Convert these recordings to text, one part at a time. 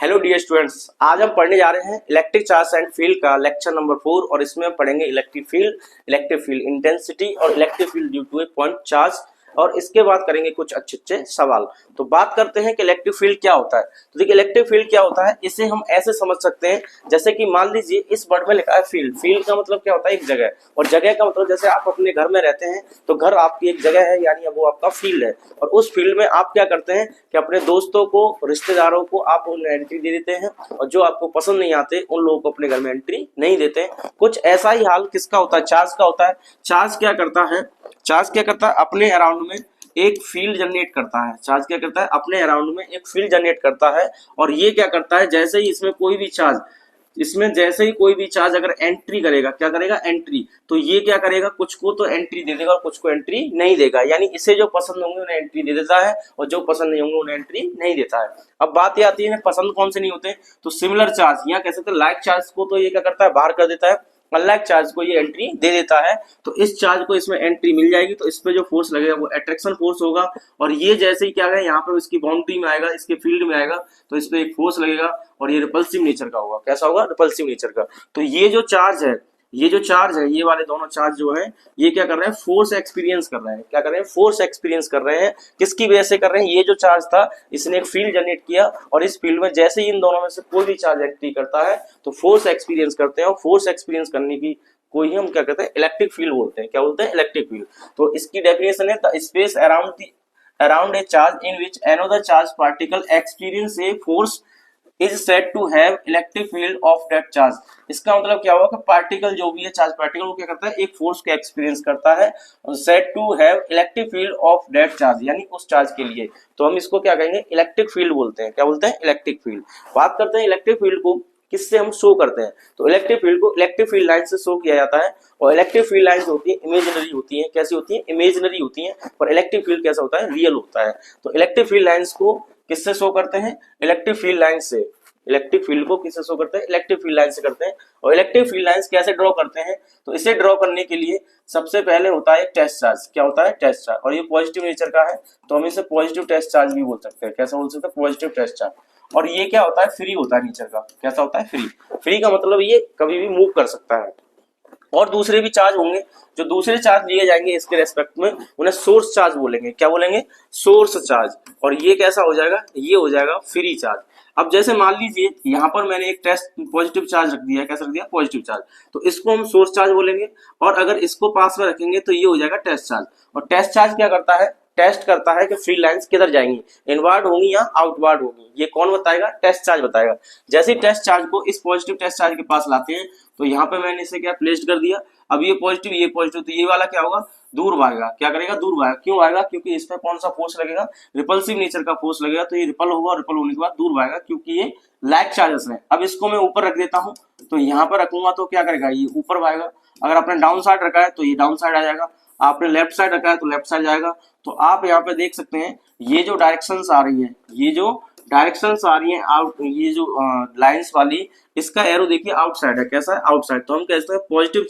Hello dear students, आज हम पढ़ने जा रहे हैं इलेक्ट्रिक चार्ज एंड फील्ड का लेक्चर नंबर 4 और इसमें हम पढ़ेंगे इलेक्ट्रिक फील्ड इंटेंसिटी और electric field due to a point charge और इसके बाद करेंगे कुछ अच्छे सवाल। तो बात करते हैं कि इलेक्ट्रिक फील्ड क्या होता है। तो देखिए इलेक्ट्रिक फील्ड क्या होता है, इसे हम ऐसे समझ सकते हैं जैसे कि मान लीजिए इस वर्ड में लिखा है फील्ड। फील्ड का मतलब क्या होता है, एक जगह, और जगह का मतलब जैसे आप अपने घर में रहते हैं तो घर आपकी एक जगह है, यानी वो आपका फील्ड है। और उस फील्ड में आप क्या करते हैं कि अपने दोस्तों को, रिश्तेदारों को आप उन्हें एंट्री दे देते हैं और जो आपको पसंद नहीं आते उन लोगों को अपने घर में एंट्री नहीं देते हैं। कुछ ऐसा ही हाल किसका होता है, चार्ज का होता है। चार्ज क्या करता है, अपने अराउंड में एक फील्ड जनरेट करता है। चार्ज क्या करता है, अपने अराउंड में एक फील्ड जनरेट करता है। और ये क्या करता है, जैसे ही इसमें कोई भी चार्ज अगर एंट्री करेगा, क्या करेगा, एंट्री, तो ये क्या करेगा, कुछ को तो एंट्री दे देगा और कुछ को एंट्री नहीं देगा। यानी इसे जो पसंद होंगे उन्हें एंट्री दे देता है और जो पसंद नहीं होंगे उन्हें एंट्री नहीं देता है। अब बात ये आती है पसंद कौन से नहीं होते, तो सिमिलर चार्ज या कह सकते हैं लाइक चार्ज को तो ये क्या करता है, बाहर कर देता है, अनलाइक चार्ज को ये एंट्री दे देता है। तो इस चार्ज को इसमें एंट्री मिल जाएगी, तो इस पे जो फोर्स लगेगा वो अट्रैक्शन फोर्स होगा। और ये जैसे ही क्या है, यहाँ पे इसकी बाउंड्री में आएगा, इसके फील्ड में आएगा, तो इस पे एक फोर्स लगेगा और ये रिपल्सिव नेचर का होगा। कैसा होगा, रिपल्सिव नेचर का। तो ये जो चार्ज है, ये वाले दोनों चार्ज जो है, ये क्या कर रहे हैं, फोर्स एक्सपीरियंस कर रहे हैं। क्या कर रहे हैं, फोर्स एक्सपीरियंस कर रहे हैं। किसकी वजह से कर रहे हैं, ये जो चार्ज था इसने एक फील्ड जनरेट किया और इस फील्ड में जैसे ही इन दोनों में से कोई भी चार्ज एंट्री करता है तो फोर्स एक्सपीरियंस करते हैं। और फोर्स एक्सपीरियंस करने की कोई हम क्या कहते हैं, इलेक्ट्रिक फील्ड बोलते हैं। क्या बोलते हैं, इलेक्ट्रिक फील्ड। तो इसकी डेफिनेशन है, the space around a charge in which another charge particle experience a force is said to have electric field of that charge. इसका मतलब क्या होगा कि पार्टिकल जो भी है, चार्ज पार्टिकल, वो क्या करता है, एक फोर्स का एक्सपीरियंस करता है, said to have electric field of that charge, यानी उस चार्ज के लिए। तो हम इसको क्या कहेंगे, इलेक्ट्रिक फील्ड बोलते हैं। क्या बोलते हैं, इलेक्ट्रिक फील्ड। बात करते हैं इलेक्ट्रिक फील्ड को किससे हम शो करते हैं, तो इलेक्ट्रिक फील्ड को इलेक्ट्रिक फील्ड लाइन से शो किया जाता है। और इलेक्ट्रिक फील्ड लाइन होती है इमेजिनरी होती है। कैसी होती है, इमेजिनरी होती है। और इलेक्ट्रिक फील्ड कैसा होता है, रियल होता है। तो इलेक्ट्रिक फील्ड लाइंस को किससे शो करते हैं, इलेक्ट्रिक फील्ड लाइन से। इलेक्ट्रिक फील्ड को किससे शो करते हैं, इलेक्ट्रिक फील्ड लाइन से करते हैं। और इलेक्ट्रिक फील्ड लाइंस कैसे ड्रॉ करते हैं, तो इसे ड्रॉ करने के लिए सबसे पहले होता है टेस्ट चार्ज। क्या होता है, टेस्ट चार्ज। और ये पॉजिटिव नेचर का है तो हम इसे पॉजिटिव टेस्ट चार्ज भी बोल सकते हैं। कैसा बोल सकते हैं, पॉजिटिव टेस्ट चार्ज। और ये क्या होता है, फ्री होता है नेचर का। कैसा होता है, फ्री। फ्री का मतलब ये कभी भी मूव कर सकता है। और दूसरे भी चार्ज होंगे, जो दूसरे चार्ज लिए जाएंगे इसके रेस्पेक्ट में, उन्हें सोर्स चार्ज बोलेंगे। क्या बोलेंगे, सोर्स चार्ज। और ये कैसा हो जाएगा, ये हो जाएगा फ्री चार्ज। अब जैसे मान लीजिए यहाँ पर मैंने एक टेस्ट पॉजिटिव चार्ज रख दिया है। कैसा रख दिया, पॉजिटिव चार्ज, तो इसको हम सोर्स चार्ज बोलेंगे। और अगर इसको पास में रखेंगे तो ये हो जाएगा टेस्ट चार्ज। और टेस्ट चार्ज क्या करता है, टेस्ट करता है कि फ्री लाइंस किधर जाएंगी, इनवर्ड होंगी या आउटवर्ड होंगी। ये कौन बताएगा, टेस्ट चार्ज बताएगा। जैसे ही टेस्ट चार्ज को इस पॉजिटिव टेस्ट चार्ज के पास लाते हैं तो यहाँ पे मैंने इसे क्या प्लेस्ड कर दिया। अब ये पॉजिटिव, तो ये वाला क्या होगा, दूर भागेगा। क्या करेगा, दूर भागेगा। क्यों भागेगा, क्योंकि इस पर कौन सा फोर्स लगेगा, रिपल्सिव नेचर का फोर्स लगेगा। तो ये रिपल होगा और रिपल होने के बाद दूर भागेगा, क्योंकि ये लाइक चार्जेस है। अब इसको मैं ऊपर रख देता हूँ, तो यहाँ पर रखूंगा तो क्या करेगा, ये ऊपर भागेगा। अगर आपने डाउन साइड रखा है तो ये डाउन साइड आ जाएगा, आपने लेफ्ट साइड रखा है तो लेफ्ट साइड जाएगा। तो आप यहाँ पे देख सकते हैं ये जो डायरेक्शंस आ रही है, आउट, ये जो लाइंस वाली, इसका एरो देखिए आउटसाइड है। कैसा है, आउटसाइड। तो हम कहते हैं पॉजिटिव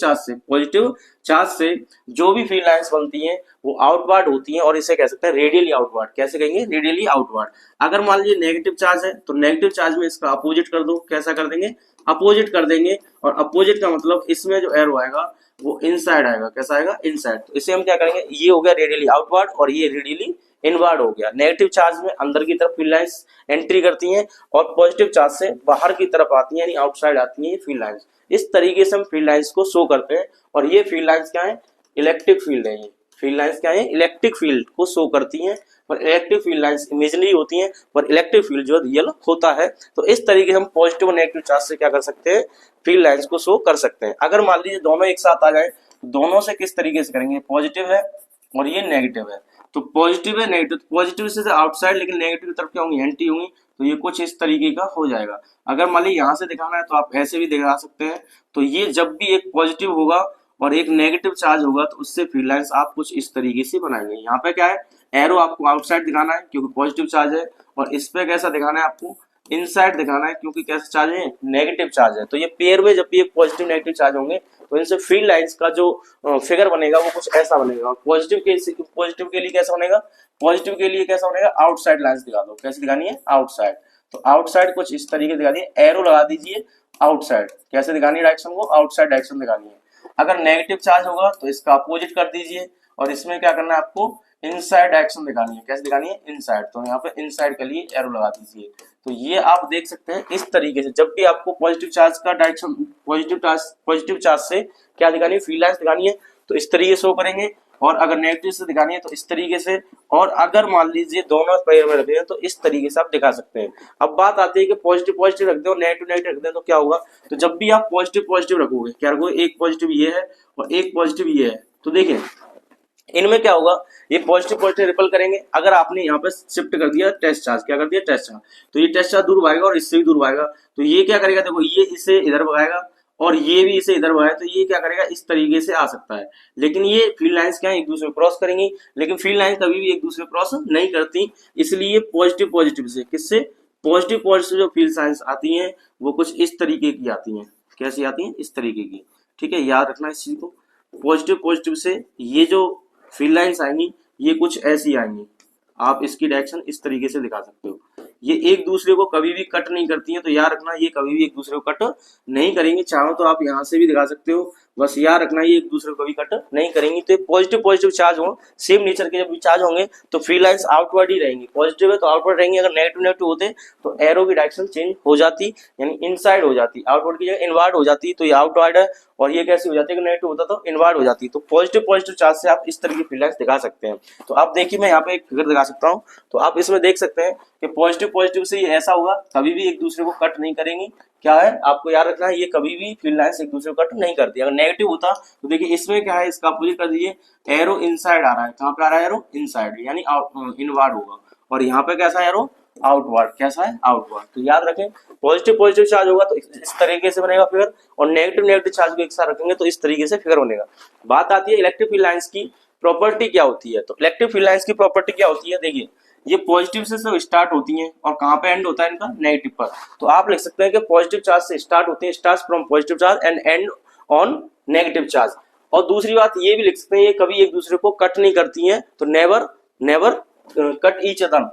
चार्ज से जो भी फील्ड लाइंस बनती हैं वो आउटवर्ड होती हैं और इसे कह सकते हैं रेडियली आउटवर्ड। कैसे कहेंगे, रेडियली आउटवर्ड। अगर मान लीजिए नेगेटिव चार्ज है तो नेगेटिव चार्ज में इसका अपोजिट कर दो। कैसा कर देंगे, अपोजिट कर देंगे। और अपोजिट का मतलब इसमें जो एरो आएगा वो इनसाइड आएगा। कैसा आएगा, इनसाइड। तो इसे हम क्या करेंगे, ये हो गया रेडियली आउटवर्ड और ये रेडियली इनवर्ड हो गया। नेगेटिव चार्ज में अंदर की तरफ फील्ड लाइंस एंट्री करती हैं और पॉजिटिव चार्ज से बाहर की तरफ आती हैं, यानी आउटसाइड आती हैं ये फील्ड लाइंस। इस तरीके से हम फील्ड लाइंस को शो करते हैं। और ये फील्ड लाइंस क्या है, इलेक्ट्रिक फील्ड है। ये फील्ड लाइंस क्या है, इलेक्ट्रिक फील्ड को शो करती हैं। और इलेक्ट्रिक फील्ड लाइंस इमेजिनरी होती हैं और इलेक्ट्रिक फील्ड जो रियल होता है। तो इस तरीके से हम पॉजिटिव और नेगेटिव चार्ज से क्या कर सकते हैं, फील्ड लाइंस को शो कर सकते हैं। अगर मान लीजिए दोनों एक साथ आ जाए, दोनों से किस तरीके से करेंगे, पॉजिटिव है और ये नेगेटिव है। तो पॉजिटिव है, नेगेटिव, पॉजिटिव से आउटसाइड, लेकिन नेगेटिव की तरफ क्या होंगी, एंटी होंगी। तो ये कुछ इस तरीके का हो जाएगा। अगर मान लीजिए यहाँ से दिखाना है तो आप ऐसे भी दिखा सकते हैं। तो ये जब भी एक पॉजिटिव होगा और एक नेगेटिव चार्ज होगा तो उससे फील्ड लाइंस आप कुछ इस तरीके से बनाएंगे। यहाँ पे क्या है, एरो आपको आउटसाइड दिखाना है क्योंकि पॉजिटिव चार्ज है। और इस पे कैसा दिखाना है, आपको इनसाइड दिखाना है क्योंकि कैसा चार्ज है, नेगेटिव चार्ज है। तो ये पेयर में जब भी एक पॉजिटिव नेगेटिव चार्ज होंगे तो इनसे फील्ड लाइंस का जो फिगर बनेगा वो कुछ ऐसा बनेगा। पॉजिटिव के लिए कैसा बनेगा, आउटसाइड लाइंस दिखा दो। कैसे दिखानी है, आउटसाइड। तो आउटसाइड कुछ इस तरीके से दिखानी है, एरो लगा दीजिए आउटसाइड। कैसे दिखानी है डायरेक्शन को, आउटसाइड डायरेक्शन दिखानी है। अगर नेगेटिव चार्ज होगा तो इसका अपोजिट कर दीजिए, और इसमें क्या करना है आपको, इनसाइड डायरेक्शन दिखानी है। कैसे दिखानी है, इनसाइड, तो यहाँ पे इनसाइड के लिए एरो लगा दीजिए। तो ये आप देख सकते हैं इस तरीके से, जब भी आपको पॉजिटिव चार्ज का डायरेक्शन, पॉजिटिव चार्ज से क्या दिखानी है, फील्ड लाइंस दिखानी है, तो इस तरीके से शो करेंगे। और अगर नेगेटिव से दिखानी है तो इस तरीके से, और अगर मान लीजिए दोनों पैर में रख दें तो इस तरीके से आप दिखा सकते हैं। अब बात आती है कि पॉजिटिव पॉजिटिव रख दें और नेगेटिव नेगेटिव रख दें तो क्या होगा। तो जब भी आप पॉजिटिव पॉजिटिव रखोगे, क्या रखोगे, एक पॉजिटिव ये है और एक पॉजिटिव ये है, तो देखिए इनमें क्या होगा, ये पॉजिटिव पॉजिटिव रिपल करेंगे। अगर आपने यहाँ पे शिफ्ट कर दिया टेस्ट चार्ज, क्या कर दिया, टेस्ट चार्ज, तो ये टेस्ट चार्ज दूर भागेगा और इससे भी दूर भागेगा। तो ये क्या करेगा, देखो ये इसे इधर भगाएगा और ये भी इसे इधर भगाएगा, तो ये क्या करेगा, इस तरीके से आ सकता है। लेकिन ये फील्ड लाइंस क्या है, एक दूसरे को क्रॉस करेंगी, लेकिन फील्ड लाइंस कभी भी एक दूसरे को क्रॉस नहीं करती। इसलिए पॉजिटिव पॉजिटिव से, किससे, पॉजिटिव पॉजिटिव जो फील्ड लाइंस आती हैं वो कुछ इस तरीके की आती हैं। कैसी आती हैं, इस तरीके की। ठीक है, याद रखना इस चीज को। पॉजिटिव पॉजिटिव से ये जो फील्ड लाइंस आएंगी ये कुछ ऐसी आएंगी, आप इसकी डायरेक्शन इस तरीके से दिखा सकते हो। ये एक दूसरे को कभी भी कट नहीं करती हैं, तो याद रखना ये कभी भी एक दूसरे को कट नहीं करेंगे। चाहो तो आप यहाँ से भी दिखा सकते हो, बस याद रखना ये एक दूसरे को कभी कट नहीं करेंगी। तो पॉजिटिव पॉजिटिव चार्ज हो, सेम नेचर के जब भी चार्ज होंगे तो फील्ड लाइंस आउटवर्ड ही रहेंगी। पॉजिटिव है तो आउटवर्ड रहेंगी, अगर नेगेटिव नेगेटिव होते तो एरो की डायरेक्शन चेंज हो जाती, यानी इनसाइड हो जाती, आउटवर्ड की जगह इनवर्ड हो जाती। तो ये आउटवर्ड है और ये कैसी हो जाती है, नेगेटिव होता तो इनवर्ड हो जाती। तो पॉजिटिव पॉजिटिव चार्ज से आप इस तरह की फील्ड लाइंस दिखा सकते हैं। तो आप देखिए मैं यहाँ पे एक फिगर दिखा सकता हूँ, तो आप इसमें देख सकते हैं कि पॉजिटिव पॉजिटिव से ये ऐसा होगा, कभी भी एक दूसरे को कट नहीं करेंगी। क्या है, आपको याद रखना है, ये कभी भी फील्ड लाइंस एक दूसरे को कट नहीं करती। अगर नेगेटिव होता तो देखिए इसमें क्या है, इसका अपोजिट कर दीजिए, एरो इनसाइड आ रहा है। कहाँ पे आ रहा है, एरो इनसाइड, यानी इनवर्ड होगा। और यहाँ पे कैसा है, एरो आउटवर्ड, कैसा है, आउटवर्ड। तो याद रखें पॉजिटिव पॉजिटिव चार्ज होगा तो इस तरीके से बनेगा फिगर, और नेगेटिव नेगेटिव चार्ज को एक साथ रखेंगे तो इस तरीके से फिगर बनेगा। बात आती है इलेक्ट्रिक फील्ड लाइंस की प्रॉपर्टी क्या होती है। तो इलेक्ट्रिक फील्ड लाइंस की प्रॉपर्टी क्या होती है, देखिए ये पॉजिटिव से सब स्टार्ट होती हैं और कहाँ पे एंड होता है इनका, नेगेटिव पर। तो आप लिख सकते हैं कि पॉजिटिव चार्ज से स्टार्ट होती है, start from positive charge and and on negative charge. और दूसरी बात ये भी लिख सकते हैं, ये कभी एक दूसरे को कट नहीं करती हैं, तो never never cut each other,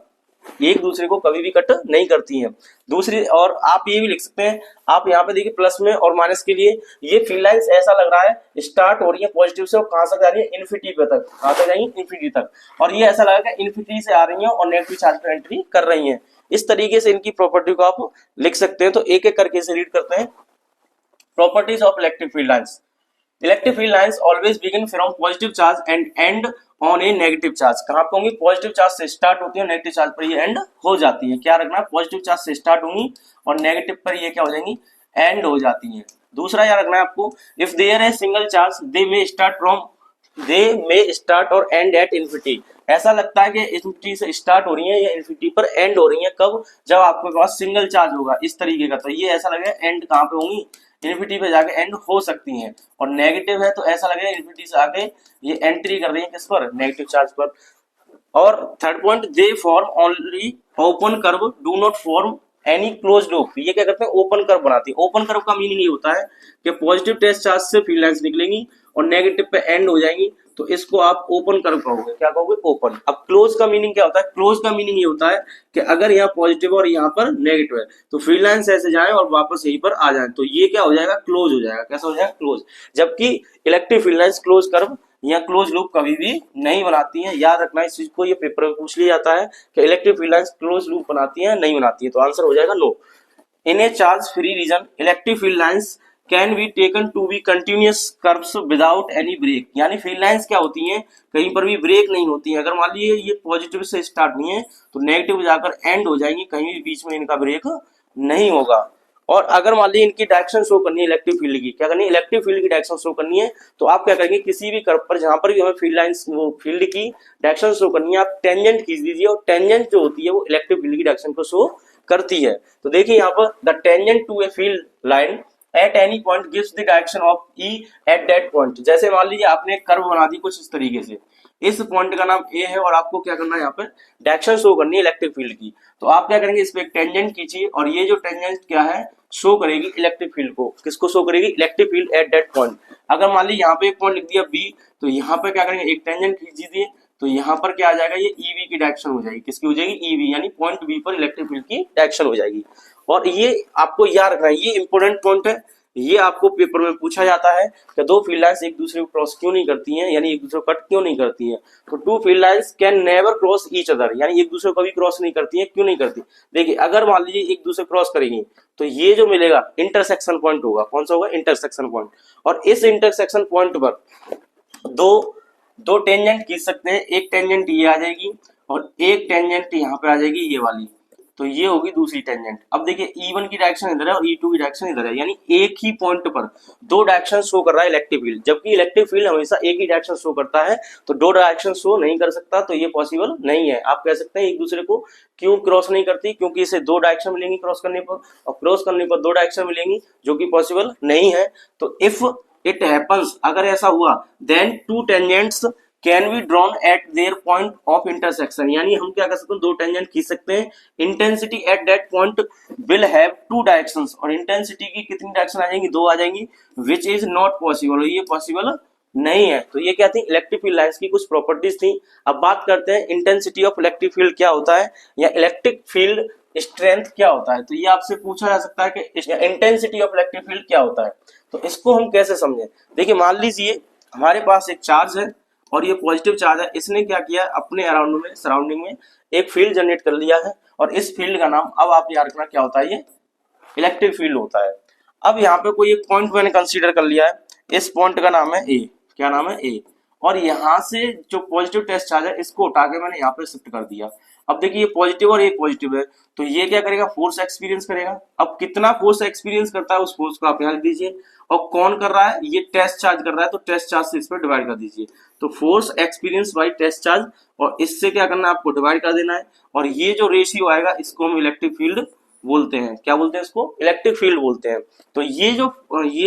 एक दूसरे को कभी भी कट नहीं करती हैं। दूसरी, और आप ये भी लिख सकते हैं, आप यहाँ पे देखिए प्लस में और माइनस के लिए ये फील्ड लाइंस ऐसा लग रहा है स्टार्ट हो रही है पॉजिटिव से और कहां से जा रही है, इन्फिनिटी पे तक, कहां तक जाएंगी, इन्फिनिटी तक। और ये ऐसा लगेगा इन्फिनिटी से आ रही है और नेगेटिव चार्ज पे एंट्री कर रही है। इस तरीके से इनकी प्रॉपर्टी को आप लिख सकते हैं। तो एक एक करके से रीड करते हैं। Properties of electric field lines. Electric field lines always begin from positive charge and and on A negative charge. कहां पे होंगी, पॉजिटिव चार्ज से स्टार्ट होती है, नेगेटिव चार्ज पर ये एंड हो जाती है। क्या रखना है, पॉजिटिव चार्ज से स्टार्ट होंगी और नेगेटिव पर ये क्या हो जाएंगी, एंड हो जाती है। दूसरा याद रखना है आपको, इफ देयर है सिंगल चार्ज दे मे स्टार्ट और एंड एट इन्फिनिटी। ऐसा लगता है कि इन्फिनिटी से स्टार्ट हो रही है या इन्फिनिटी पर एंड हो रही है, कब, जब आपके पास सिंगल चार्ज होगा इस तरीके का। तो ये ऐसा लगेगा एंड कहां पे होंगी, इन्फिनिटी पे जाके एंड हो सकती हैं। और नेगेटिव है तो ऐसा लगेगा इन्फिनिटी से आगे ये एंट्री कर रही है, किस पर, नेगेटिव चार्ज पर। और third point, they form only open curve, do not form any close loop. ये क्या करते हैं, ओपन कर्व बनाती है। ओपन कर्व का मीनिंग ये होता है कि पॉजिटिव टेस्ट चार्ज से फील्ड लाइंस निकलेंगी और नेगेटिव पे एंड हो जाएंगी, तो इसको आप ओपन कर्व कहोगे। क्या कहोगे, ओपन। अब क्लोज का मीनिंग क्या होता है, क्लोज का मीनिंग ये होता है कि अगर यहाँ पॉजिटिव और यहाँ पर नेगेटिव है तो फील्ड लाइंस ऐसे जाएं और वापस यहीं पर आ जाए, तो ये क्या हो जाएगा, क्लोज हो जाएगा। कैसा हो जाएगा, क्लोज। जबकि electric field lines close curve या क्लोज लूप कभी भी नहीं बनाती हैं। याद रखना इस चीज को, ये पेपर में पूछ लिया जाता है कि electric field lines close loop बनाती है, नहीं बनाती है, तो आंसर हो जाएगा no. In a charge free region electric field lines can be taken to be continuous curves without any break. यानी फील्ड लाइंस क्या होती हैं, कहीं पर भी ब्रेक नहीं होती हैं। अगर मान लीजिए ये पॉजिटिव से स्टार्ट हुई है तो नेगेटिव जाकर एंड हो जाएंगी, कहीं भी बीच में इनका ब्रेक नहीं होगा। और अगर मान लीजिए इनकी डायरेक्शन शो करनी है इलेक्ट्रिक फील्ड की, क्या करनी है, इलेक्ट्रिक फील्ड की डायरेक्शन शो करनी है, तो आप क्या करेंगे, किसी भी कर्व पर जहां पर भी हमें फील्ड लाइंस, वो फील्ड की डायरेक्शन शो करनी है, आप टेंजेंट खींच दीजिए और टेंजेंट जो होती है वो इलेक्ट्रिक फील्ड की डायरेक्शन को शो करती है। तो देखिए यहाँ पर the tangent to a field line at any point gives the direction of E at that point. जैसे मान लीजिए आपने कर्व बना दी कुछ इस तरीके से, इस पॉइंट का नाम ए है और आपको क्या करना है, यहाँ पर डायरेक्शन शो करनी है इलेक्ट्रिक फील्ड की, तो आप क्या करेंगे, इस पे एक टेंजेंट खींचिए और ये जो टेंजेंट क्या है, शो करेगी इलेक्ट्रिक फील्ड को। किसको शो करेगी, electric field at that point. अगर मान लीजिए यहाँ पे एक पॉइंट लिख दिया बी, तो यहाँ पे क्या करेंगे, एक टेंजेंट खींच दीजिए, तो यहाँ पर क्या आ जाएगा, ये ईवी की डायरेक्शन हो जाएगी, किसकी हो जाएगी, ईवी, यानी पॉइंट बी पर इलेक्ट्रिक फील्ड की डायरेक्शन हो जाएगी। और ये आपको याद रखना है, ये इंपॉर्टेंट पॉइंट है, ये आपको पेपर में पूछा जाता है कि दो फील्ड लाइंस एक दूसरे को क्रॉस क्यों नहीं करती हैं, यानी एक दूसरे को कट क्यों नहीं करती हैं। तो two field lines can never cross each other, यानी एक दूसरे को कभी क्रॉस नहीं करती हैं, क्यों नहीं करती। देखिए अगर मान लीजिए एक दूसरे क्रॉस करेंगी तो ये जो मिलेगा इंटरसेक्शन पॉइंट होगा, कौन सा होगा, इंटरसेक्शन पॉइंट। और इस इंटरसेक्शन पॉइंट पर दो टेंजेंट खींच सकते हैं, एक टेंजेंट ये आ जाएगी और एक टेंजेंट यहाँ पे आ जाएगी ये वाली, तो ये होगी दूसरी टेंजेंट। अब देखिए E1 की डायरेक्शन इधर है और E2 की डायरेक्शन इधर है, यानी एक ही पॉइंट पर दो डायरेक्शन शो कर रहा है इलेक्ट्रिक फील्ड, जबकि इलेक्ट्रिक फील्ड हमेशा एक ही डायरेक्शन शो करता है, तो दो डायरेक्शन शो नहीं कर सकता, तो ये पॉसिबल नहीं है। आप कह सकते हैं एक दूसरे को क्यों क्रॉस नहीं करती, क्योंकि इसे दो डायरेक्शन मिलेंगी क्रॉस करने पर, और क्रॉस करने पर दो डायरेक्शन मिलेंगी, जो कि पॉसिबल नहीं है। तो इफ इट हैपन्स, अगर ऐसा हुआ, then two tangents can be drawn at their point of intersection, यानी हम क्या कर सकते हैं, दो टेंजेंट खींच सकते हैं, intensity at that point will have two directions, और इंटेंसिटी की कितनी डायरेक्शन आ जाएंगी, दो आ जाएंगी, विच इज नॉट पॉसिबल, ये पॉसिबल नहीं है। तो ये क्या थी, इलेक्ट्रिक फील्ड लाइंस की कुछ प्रॉपर्टीज थी। अब बात करते हैं इंटेंसिटी ऑफ इलेक्ट्रिक फील्ड क्या होता है, या इलेक्ट्रिक फील्ड स्ट्रेंथ क्या होता है। तो ये आपसे पूछा जा सकता है कि इंटेंसिटी ऑफ इलेक्ट्रिक फील्ड क्या होता है। तो इसको हम कैसे समझें, देखिए मान लीजिए हमारे पास एक चार्ज है और ये पॉजिटिव चार्ज है, इसने क्या किया, अपने अराउंड में, सराउंडिंग में एक फील्ड जनरेट कर लिया है, और इस फील्ड का नाम, अब आप याद रखना क्या होता है, ये इलेक्ट्रिक फील्ड होता है। अब यहाँ पे कोई एक पॉइंट मैंने कंसीडर कर लिया है, इस पॉइंट का नाम है ए, क्या नाम है, ए, और यहाँ से जो पॉजिटिव टेस्ट चार्ज है इसको उठा के मैंने यहाँ पे शिफ्ट कर दिया। अब देखिए ये पॉजिटिव और ये पॉजिटिव है, तो ये क्या करेगा, फोर्स एक्सपीरियंस करेगा। अब कितना फोर्स एक्सपीरियंस करता है उस फोर्स को आप यहाँ लिख दीजिए, और कौन कर रहा है, ये टेस्ट चार्ज कर रहा है, तो टेस्ट चार्ज से इस पर डिवाइड कर दीजिए। तो force experience by test charge, और इससे क्या करना है, आपको डिवाइड कर देना है, और ये जो रेशियो आएगा इसको हम इलेक्ट्रिक फील्ड बोलते हैं। क्या बोलते हैं इसको, इलेक्ट्रिक फील्ड बोलते हैं। तो ये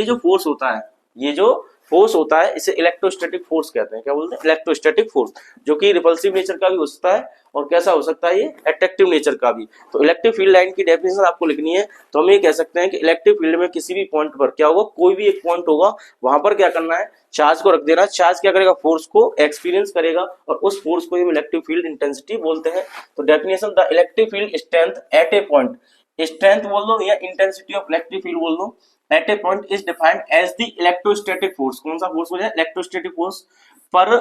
जो फोर्स होता है, ये जो फोर्स होता है इसे इलेक्ट्रोस्टैटिक फोर्स कहते हैं। क्या बोलते हैं, इलेक्ट्रोस्टैटिक फोर्स, जो कि रिपल्सिव नेचर का भी हो सकता है और कैसा हो सकता है, ये अट्रैक्टिव नेचर का भी। तो इलेक्ट्रिक फील्ड लाइन की डेफिनेशन आपको लिखनी है, तो हम ये कह सकते हैं कि इलेक्ट्रिक फील्ड में किसी भी पॉइंट पर क्या होगा, कोई भी एक पॉइंट होगा, वहां पर क्या करना है, चार्ज को रख देना, चार्ज क्या करेगा, फोर्स को एक्सपीरियंस करेगा, और उस फोर्स को हम इलेक्ट्रिक फील्ड इंटेंसिटी बोलते हैं। तो definition, the electric field strength at a point, strength बोल दो या इंटेंसिटी ऑफ इलेक्ट्रिक फील्ड बोल दो, at a point is defined as the electrostatic force. कौन सा फोर्स हो जाए, electrostatic force per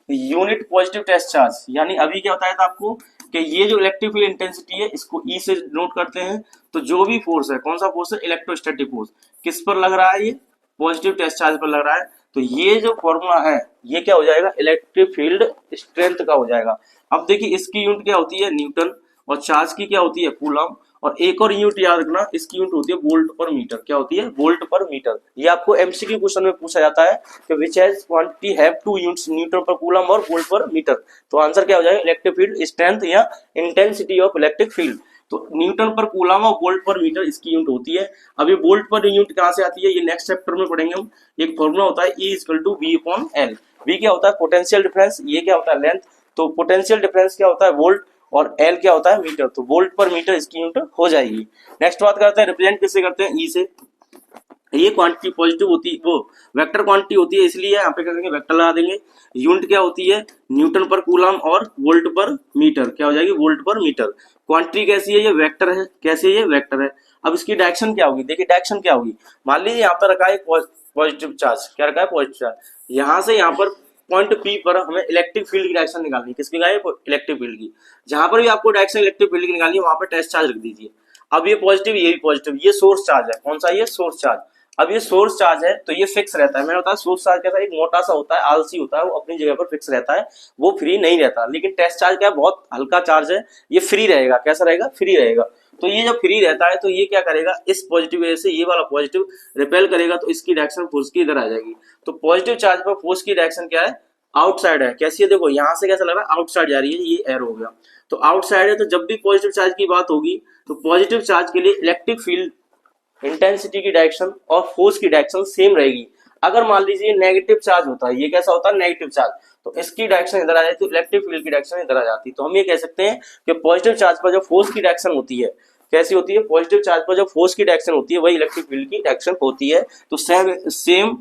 unit positive test charge. यानी अभी क्या बताया था आपको कि ये जो इलेक्ट्रिक फील्ड इंटेंसिटी है इसको ई से नोट करते हैं, तो जो भी फोर्स है, कौन सा फोर्स है, इलेक्ट्रोस्टैटिक फोर्स, किस पर लग रहा है, ये पॉजिटिव टेस्ट चार्ज पर लग रहा है। तो ये जो फॉर्मूला है ये क्या हो जाएगा, इलेक्ट्रिक फील्ड स्ट्रेंथ का हो जाएगा। अब देखिए इसकी यूनिट क्या होती है, न्यूटन, और चार्ज की क्या होती है, कूलम, और एक और यूनिट याद रखना, इसकी यूनिट होती है वोल्ट पर मीटर। क्या होती है, वोल्ट पर मीटर। ये आपको एमसीक्यू क्वेश्चन में पूछा जाता है कि which has quantity have two units, Newton per coulomb और वोल्ट पर मीटर। तो आंसर क्या हो जाएगा, इलेक्ट्रिक फील्ड स्ट्रेंथ या इंटेंसिटी ऑफ इलेक्ट्रिक फील्ड। तो न्यूटन पर कूलम और वोल्ट पर मीटर इसकी यूनिट होती है। अब ये वोल्ट पर यूनिट कहां से आती है, ये नेक्स्ट चैप्टर में पढ़ेंगे हम। एक फॉर्मूला होता है E equal to V upon L। V क्या होता है, पोटेंशियल डिफरेंस, ये क्या होता है, लेंथ। तो पोटेंशियल डिफरेंस क्या होता है, वोल्ट, और L क्या होता है, मीटर। तो वोल्ट पर मीटर इसकी यूनिट हो जाएगी। नेक्स्ट बात करते हैं, रिप्रेजेंट किससे करते हैं, E से। ये क्वांटिटी पॉजिटिव होती है, वो वेक्टर क्वांटिटी होती है, इसलिए यहाँ पे क्या करेंगे, वेक्टर लगा देंगे। यूनिट क्या होती है, न्यूटन पर कूलम और वोल्ट पर मीटर, क्या हो जाएगी, वोल्ट पर मीटर। क्वांटिटी कैसी है, ये वेक्टर है, कैसे, ये वेक्टर है। अब इसकी डायरेक्शन क्या होगी, देखिए डायरेक्शन क्या होगी, मान लीजिए यहाँ पर रखा है पॉजिटिव चार्ज, क्या रखा है, पॉजिटिव चार्ज। यहाँ से यहाँ पर पॉइंट P पर हमें इलेक्ट्रिक फील्ड की डायरेक्शन निकालनी है, किसकी निकालनी है, इलेक्ट्रिक फील्ड की। जहां पर भी आपको डायरेक्शन इलेक्ट्रिक फील्ड की निकालनी है वहां पर टेस्ट चार्ज रख दीजिए। अब ये पॉजिटिव, ये भी पॉजिटिव, ये सोर्स चार्ज है, कौन सा, ये सोर्स चार्ज। अब ये सोर्स चार्ज है तो ये फिक्स रहता है, मैंने बताया सोर्स चार्ज कैसा, एक मोटा सा होता है, आलसी होता है, वो अपनी जगह पर फिक्स रहता है, वो फ्री नहीं रहता। लेकिन टेस्ट चार्ज क्या है, बहुत हल्का चार्ज है, ये फ्री रहेगा। कैसा रहेगा, फ्री रहेगा। तो ये जब फ्री रहता है तो ये क्या करेगा, इस पॉजिटिव वजह से ये वाला पॉजिटिव रिपेल करेगा, तो इसकी डायरेक्शन फोर्स की इधर आ जाएगी। तो पॉजिटिव चार्ज पर फोर्स की डायरेक्शन क्या है, आउटसाइड है। कैसी है, देखो यहाँ से कैसा लग रहा है, आउटसाइड जा रही है, ये एरो हो गया, तो आउटसाइड है। तो जब भी पॉजिटिव चार्ज की बात होगी तो पॉजिटिव चार्ज के लिए इलेक्ट्रिक फील्ड इंटेंसिटी की डायरेक्शन और फोर्स की डायरेक्शन सेम रहेगी। अगर मान लीजिए नेगेटिव चार्ज होता है, ये कैसा होता है, नेगेटिव चार्ज, तो इसकी डायरेक्शन इधर आ जाती है, तो इलेक्ट्रिक फील्ड की डायरेक्शन इधर आ जाती है। तो हम ये कह सकते हैं कि पॉजिटिव चार्ज पर जो फोर्स की डायरेक्शन होती है, कैसी होती है, पॉजिटिव चार्ज पर जो फोर्स की डायरेक्शन होती है वही इलेक्ट्रिक फील्ड की डायरेक्शन होती है। तो same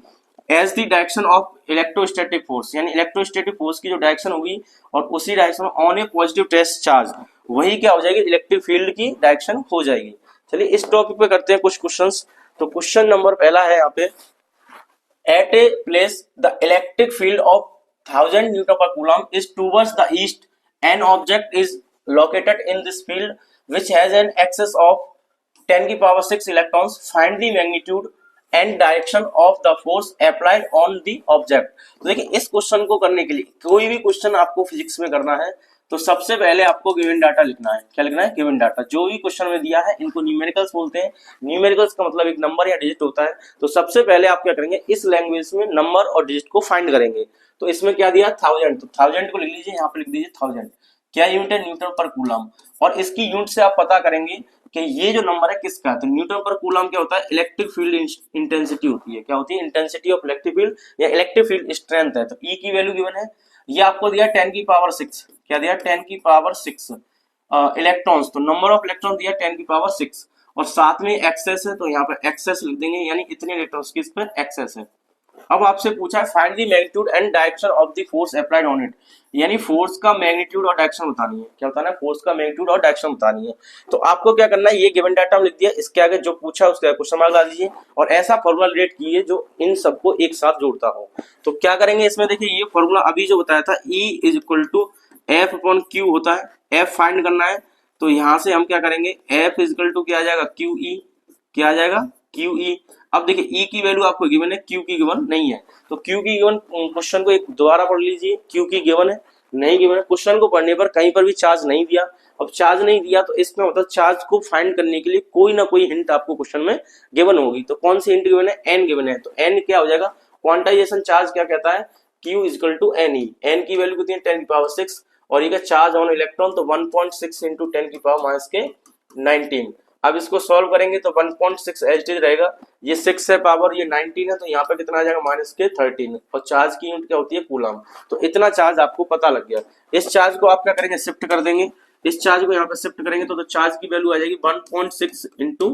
as the direction of electrostatic force, यानी इलेक्ट्रोस्टैटिक फोर्स की जो डायरेक्शन होगी और उसी डायरेक्शन में on a positive test charge, वही क्या हो जाएगी, इलेक्ट्रिक फील्ड की डायरेक्शन हो जाएगी। चलिए इस टॉपिक पे करते हैं कुछ क्वेश्चंस। तो क्वेश्चन नंबर पहला है यहाँ पे, at a place the electric field of 1000 newton per coulomb is towards the east, an object is located in this field which has an excess of 10 की power 6 electrons, find the magnitude and direction of the force applied on the object. तो देखिए इस question को करने के लिए, कोई भी क्वेश्चन आपको फिजिक्स में करना है तो सबसे पहले आपको गिवन डाटा लिखना है। क्या लिखना है? Given data. जो भी क्वेश्चन में दिया है इनको न्यूमेरिकल्स बोलते हैं। न्यूमेरिकल्स का मतलब एक नंबर या डिजिट होता है। तो सबसे पहले आप क्या करेंगे, इस लैंग्वेज में नंबर और डिजिट को फाइंड करेंगे। तो इसमें क्या दिया, 1000, तो 1000 को लिख लीजिए, यहाँ पे लिख दीजिए 1000। क्या यूनिट है? Newton per coulomb. और इसकी यूनिट से आप पता करेंगे कि ये जो नंबर है किसका है। तो न्यूटन पर कूलम क्या होता है, इलेक्ट्रिक फील्ड इंटेंसिटी होती है। क्या होती है? इंटेंसिटी ऑफ इलेक्ट्रिक फील्ड या इलेक्ट्रिक फील्ड स्ट्रेंथ है। तो ई की वैल्यू गिवन है, ये आपको दिया 10 की पावर 6। क्या दिया? 10 की पावर 6 इलेक्ट्रॉन्स। तो नंबर ऑफ इलेक्ट्रॉन दिया 10 की पावर 6 और साथ में एक्सेस है, तो यहाँ पर एक्सेस लिख देंगे, यानी इतने इलेक्ट्रॉन्स की इस पर एक्सेस है। अब आपसे पूछा है find the magnitude and direction of the force applied on it, यानी फोर्स का मैग्नीट्यूड और डायरेक्शन बतानी है। क्या बताना है? फोर्स का मैग्नीट्यूड और डायरेक्शन बतानी है। तो आपको क्या करना है, ये गिवन डाटा में लिख दिया, इसके आगे जो पूछा उसके क्वेश्चन मार्क लगा दीजिए और ऐसा फॉर्मूला रिलेट कीजिए जो इन सबको एक साथ जोड़ता हो। तो क्या करेंगे इसमें, देखिए ये फॉर्मूला अभी जो बताया था, E is equal to F upon Q होता है। एफ फाइंड करना है, तो यहां से हम क्या करेंगे, एफ इज इक्वल टू क्या आ जाएगा, क्यू ई। क्या आ जाएगा? Q E. अब देखिए ई की वैल्यू आपको गिवन है, क्यू की गिवन नहीं है। तो क्यू की गिवन, क्वेश्चन को एक दोबारा पढ़ लीजिए, क्यू की गिवन है, नहीं गिवन है। क्वेश्चन को पढ़ने पर कहीं पर भी चार्ज नहीं दिया। अब चार्ज नहीं दिया तो इसमें मतलब चार्ज को फाइंड करने के लिए कोई ना कोई हिंट आपको क्वेश्चन में गिवन होगी। तो कौन सी हिंट गिवन है? एन गिवन है। तो एन क्या हो जाएगा, क्वांटाइजेशन चार्ज क्या कहता है, Q is equal to N E. N की वैल्यू कितनी है? 10 की पावर 6 और ये चार्ज ऑन इलेक्ट्रॉन, तो 1.6 इंटू 10 की पावर माइनस के 19। अब इसको सॉल्व करेंगे तो 1.6 एच डी रहेगा, ये 6 है पावर, ये 19 है, तो यहाँ पे कितना आ जाएगा, माइनस के 13। और चार्ज की यूनिट क्या होती है? कूलम। तो इतना चार्ज आपको पता लग गया। इस चार्ज को आप क्या करेंगे, शिफ्ट कर देंगे। इस चार्ज को यहाँ पे शिफ्ट करेंगे तो चार्ज की वैल्यू आ जाएगी 1.6 इंटू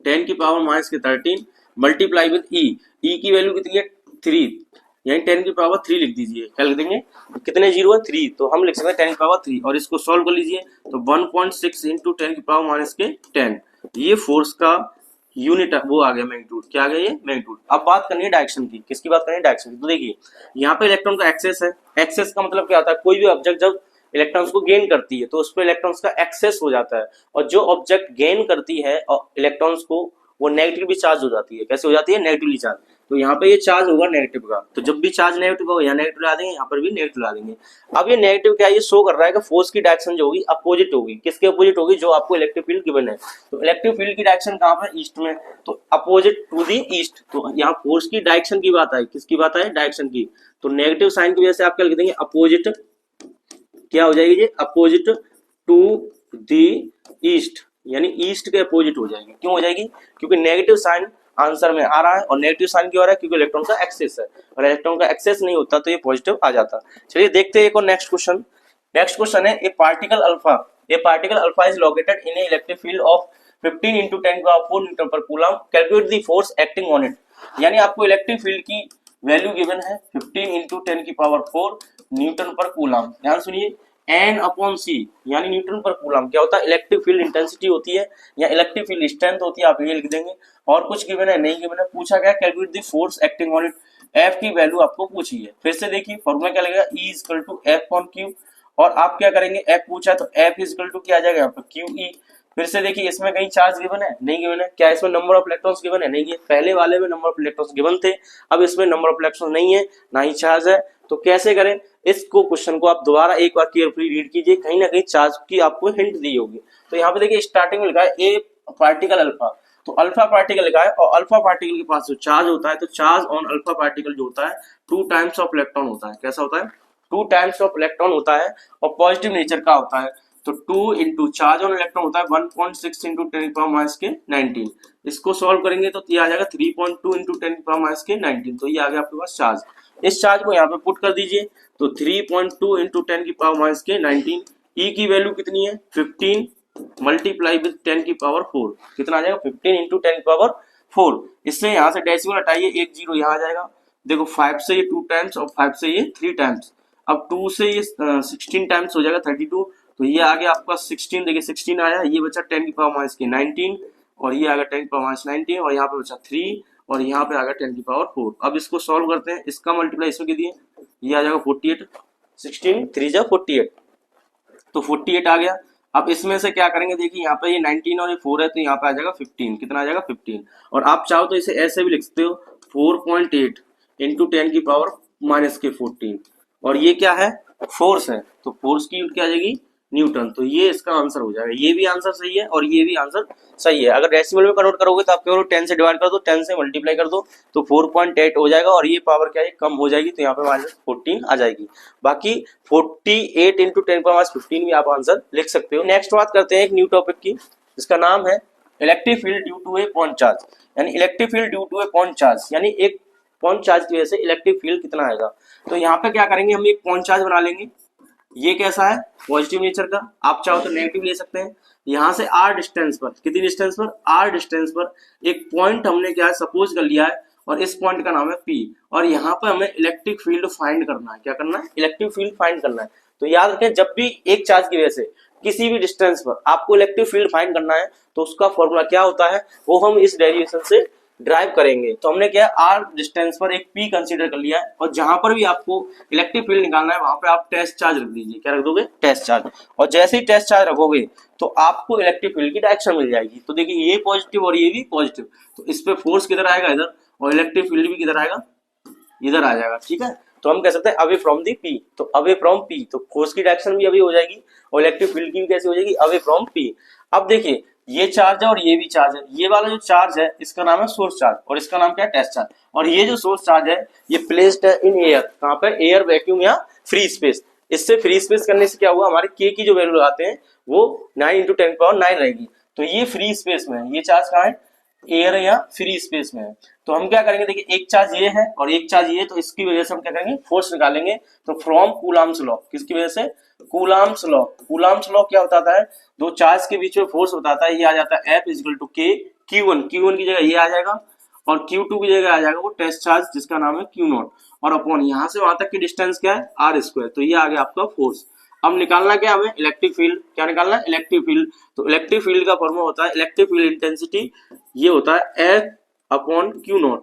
10 की पावर माइनस के 13 मल्टीप्लाई विद ई। ई की वैल्यू कितनी है? 3, यानी 10 की पावर 3 लिख दीजिए। क्या लिख देंगे, कितने जीरो है? 3, तो हम लिख सकते हैं 10 की पावर 3 और इसको सॉल्व कर लीजिए तो 1.6 इंटू 10 की पावर माइनस के 10, ये फोर्स का यूनिट वो आ गया, मैग्नीट्यूड। क्या आ गया? ये मैग्नीट्यूड। अब बात करनी है डायरेक्शन की। किसकी बात करनी है? डायरेक्शन की। तो देखिए यहाँ पे इलेक्ट्रॉन का एक्सेस है। एक्सेस का मतलब क्या होता है, कोई भी ऑब्जेक्ट जब इलेक्ट्रॉन्स को गेन करती है तो उस पर इलेक्ट्रॉन्स का एक्सेस हो जाता है, और जो ऑब्जेक्ट गेन करती है इलेक्ट्रॉन्स को, वो नेगेटिवली चार्ज हो जाती है। कैसे हो जाती है? Negatively charge. तो यहाँ पे ये चार्ज होगा नेगेटिव का, तो जब भी चार्ज नेगेटिव होगा यहाँ नेगेटिव ला देंगे, यहाँ पर भी नेगेटिव ला देंगे। अब ये नेगेटिव क्या है, ये शो कर रहा है कि फोर्स की डायरेक्शन जो होगी अपोजिट होगी। किसके अपोजिट होगी? जो आपको इलेक्ट्रिक फील्ड गिवन है। तो इलेक्ट्रिक फील्ड की डायरेक्शन कहाँ पर? ईस्ट में, तो अपोजिट टू दी ईस्ट। तो यहाँ फोर्स की डायरेक्शन की बात आई, किसकी बात आई? डायरेक्शन की। तो नेगेटिव साइन की वजह से आप क्या लिख देंगे, अपोजिट। क्या हो जाएगी ये? अपोजिट टू दी ईस्ट, यानी ईस्ट के अपोजिट हो जाएगी। क्यों हो जाएगी? क्योंकि नेगेटिव साइन आंसर में आ रहा है, और नेगेटिव साइन क्यों आ रहा है? क्योंकि इलेक्ट्रॉन का एक्सेस है, और इलेक्ट्रॉन का एक्सेस नहीं होता तो ये पॉजिटिव आ जाता। चलिए देखते हैं एक और नेक्स्ट क्वेश्चन। नेक्स्ट क्वेश्चन है, ए particle alpha is located in A electric field of 15 into 10 की power 4 Newton per coulomb, calculate the force acting on it. यानी आपको इलेक्ट्रिक फील्ड की वैल्यू गिवन है 15 इंटू 10 की पावर 4 न्यूटन पर कूलम। ध्यान सुनिए, N upon सी, यानी Newton per coulomb क्या होता है? इलेक्ट्रिक फील्ड इंटेंसिटी होती है या इलेक्ट्रिक फील्ड स्ट्रेंथ होती है, आप ये लिख देंगे। और कुछ गिवन है? नहीं गिवन है। पूछा गया calculate the force acting on it, F की वैल्यू आपको पूछी है। फिर से देखिए फॉर्मूला क्या लगेगा, E is equal to F upon Q, और आप क्या करेंगे, एफ पूछा तो एफ इज इक्वल टू क्या आ जाएगा यहाँ पर, क्यू ई। फिर से देखिए इसमें कहीं चार्ज गिवन है? नहीं गिवन है। क्या इसमें नंबर ऑफ इलेक्ट्रॉन्स गिवन है? नहीं है। पहले वाले में नंबर ऑफ इलेक्ट्रॉन्स गिवन थे, अब इसमें नंबर ऑफ इलेक्ट्रॉन्स नहीं है, ना ही चार्ज है। तो कैसे करें इसको, क्वेश्चन को आप दोबारा एक बार केयरफुली रीड कीजिए, कहीं ना कहीं चार्ज की आपको हिंट दी होगी। तो यहाँ पे देखिए स्टार्टिंग में लिखा है ए पार्टिकल अल्फा, तो अल्फा पार्टिकल लिखा है, और अल्फा पार्टिकल के पास जो चार्ज होता है, तो चार्ज ऑन अल्फा पार्टिकल जो होता है 2 टाइम्स ऑफ इलेक्ट्रॉन होता है। कैसा होता है? 2 टाइम्स ऑफ इलेक्ट्रॉन होता है, और पॉजिटिव नेचर का होता है। तो 2 इंटू चार्ज ऑन इलेक्ट्रॉन होता है 1.6 इंटू 10 की पावर माइनस के 19। इसको सॉल्व करेंगे तो ये आ जाएगा 3.2 इंटू 10 की पावर माइनस के 19। तो ये आ गया आपके पास चार्ज। इस चार्ज को यहाँ पे पुट कर दीजिए, तो 3.2 इंटू 10 की पावर माइनस के 19। ई की वैल्यू कितनी है? 15 मल्टीप्लाई विद 10 की पावर 4, कितना आ जाएगा? 15 इंटू 10 की पावर 4। इससे यहाँ से डेसिमल हटाइए, एक जीरो यहाँ आ जाएगा। देखो 5 से ये 2 टाइम्स और 5 से ये 3 टाइम्स। अब 2 से ये 16 टाइम्स हो जाएगा 32, तो ये आ गया आपका 16। देखिए 16 आया, ये बचा 10 की पावर माइनस के 19 और ये आ गया 10 की पावर माइनस 19 और यहाँ पे बचा 3 और यहाँ पे आ गया 10 की पावर 4। अब इसको सॉल्व करते हैं, इसका मल्टीप्लाई इसमें दिए, ये आ जाएगा 48, 16 3 जा 48, तो 48 आ गया। अब इसमें से क्या करेंगे, देखिए यहाँ पे ये 19 और ये 4 है, तो यहाँ पे आ जाएगा 15। कितना आ जाएगा 15। और आप चाहो तो इसे ऐसे भी लिख सकते हो 4.8 इंटू 10 की पावर माइनस के 14, और ये क्या है, फोर्स है, तो फोर्स की यूनिट क्या आ जाएगी, न्यूटन। तो ये इसका आंसर हो जाएगा। ये भी आंसर सही है और ये भी आंसर सही है। अगर डेसिमल में कन्वर्ट करोगे तो आप केवल 10 से डिवाइड कर दो, 10 से मल्टीप्लाई कर दो, तो 4.8 हो जाएगा और ये पावर क्या है, कम हो जाएगी, तो यहाँ पे माइनस 14 आ जाएगी। बाकी 48 इंटू 10 पावर माइनस 15 भी आप आंसर लिख सकते हो। नेक्स्ट बात करते हैं एक न्यू टॉपिक की, जिसका नाम है electric field due to a point charge. यानी electric field due to a point charge, यानी एक पॉइंट चार्ज की वजह से इलेक्ट्रिक फील्ड कितना आएगा। तो यहाँ पे क्या करेंगे, हम एक पॉइंट चार्ज बना लेंगे। ये कैसा है, पॉजिटिव नेचर का, आप चाहो तो नेगेटिव ले सकते हैं। यहाँ से r डिस्टेंस पर, कितनी डिस्टेंस पर, r डिस्टेंस पर एक पॉइंट हमने क्या है सपोज कर लिया है, और इस पॉइंट का नाम है P, और यहाँ पर हमें इलेक्ट्रिक फील्ड फाइंड करना है। क्या करना है, इलेक्ट्रिक फील्ड फाइंड करना है। तो याद रखें, जब भी एक चार्ज की वजह से किसी भी डिस्टेंस पर आपको इलेक्ट्रिक फील्ड फाइंड करना है, तो उसका फॉर्मूला क्या होता है, वो हम इस डेरिवेशन से ड्राइव करेंगे। तो हमने क्या r डिस्टेंस पर एक P कंसीडर कर लिया है, और जहां पर भी आपको इलेक्ट्रिक फील्ड निकालना है वहां पे आप टेस्ट चार्ज रख दीजिए। क्या रख दोगे, टेस्ट चार्ज। और जैसे ही टेस्ट चार्ज रखोगे तो आपको इलेक्ट्रिक फील्ड की डायरेक्शन मिल जाएगी। तो देखिए ये पॉजिटिव और ये भी पॉजिटिव, तो इस पे फोर्स किधर आएगा, इधर, और इलेक्ट्रिक फील्ड भी किधर आएगा, इधर आ जाएगा। ठीक है, तो हम कह सकते हैं अवे फ्रॉम दी P, तो अवे फ्रॉम P, तो फोर्स की डायरेक्शन भी अवे हो जाएगी और इलेक्ट्रिक फील्ड की भी कैसे हो जाएगी, अवे फ्रॉम P। अब देखिए ये चार्ज है और ये भी चार्ज है। ये वाला जो चार्ज है इसका नाम है सोर्स चार्ज और इसका नाम क्या है, टेस्ट चार्ज। और ये जो सोर्स चार्ज है ये प्लेस्ड है इन एयर, कहां पे, एयर, वैक्यूम या फ्री स्पेस। इससे फ्री स्पेस करने से क्या हुआ, हमारे k की जो वैल्यू लगाते हैं वो 9 इंटू 10 पावर 9 रहेगी। तो ये फ्री स्पेस में है, ये चार्ज कहाँ है, एयर या फ्री स्पेस में है। तो हम क्या करेंगे, देखिए एक चार्ज ये है और एक चार्ज ये है, तो इसकी वजह से हम क्या करेंगे, फोर्स निकालेंगे। तो फ्रॉम कूलम्ब्स लॉ, किसकी वजह से, कूलम्ब्स लॉ। कूलम्ब्स लॉ क्या बताता है, दो चार्ज के बीच में फोर्स बताता है। ये आ जाता है F equal to K Q1, Q1 की जगह ये आ जाएगा और Q2 की जगह आ जाएगा वो टेस्ट चार्ज जिसका नाम है Q0, और अपॉन यहाँ से वहां तक की डिस्टेंस क्या है, R स्क्वायर। तो ये आ गया आपका फोर्स। अब निकालना क्या हमें, इलेक्ट्रिक फील्ड। क्या निकालना है, इलेक्ट्रिक फील्ड। तो इलेक्ट्रिक फील्ड का फॉर्मूला होता है इलेक्ट्रिक फील्ड इंटेंसिटी, ये होता है F अपॉन Q0।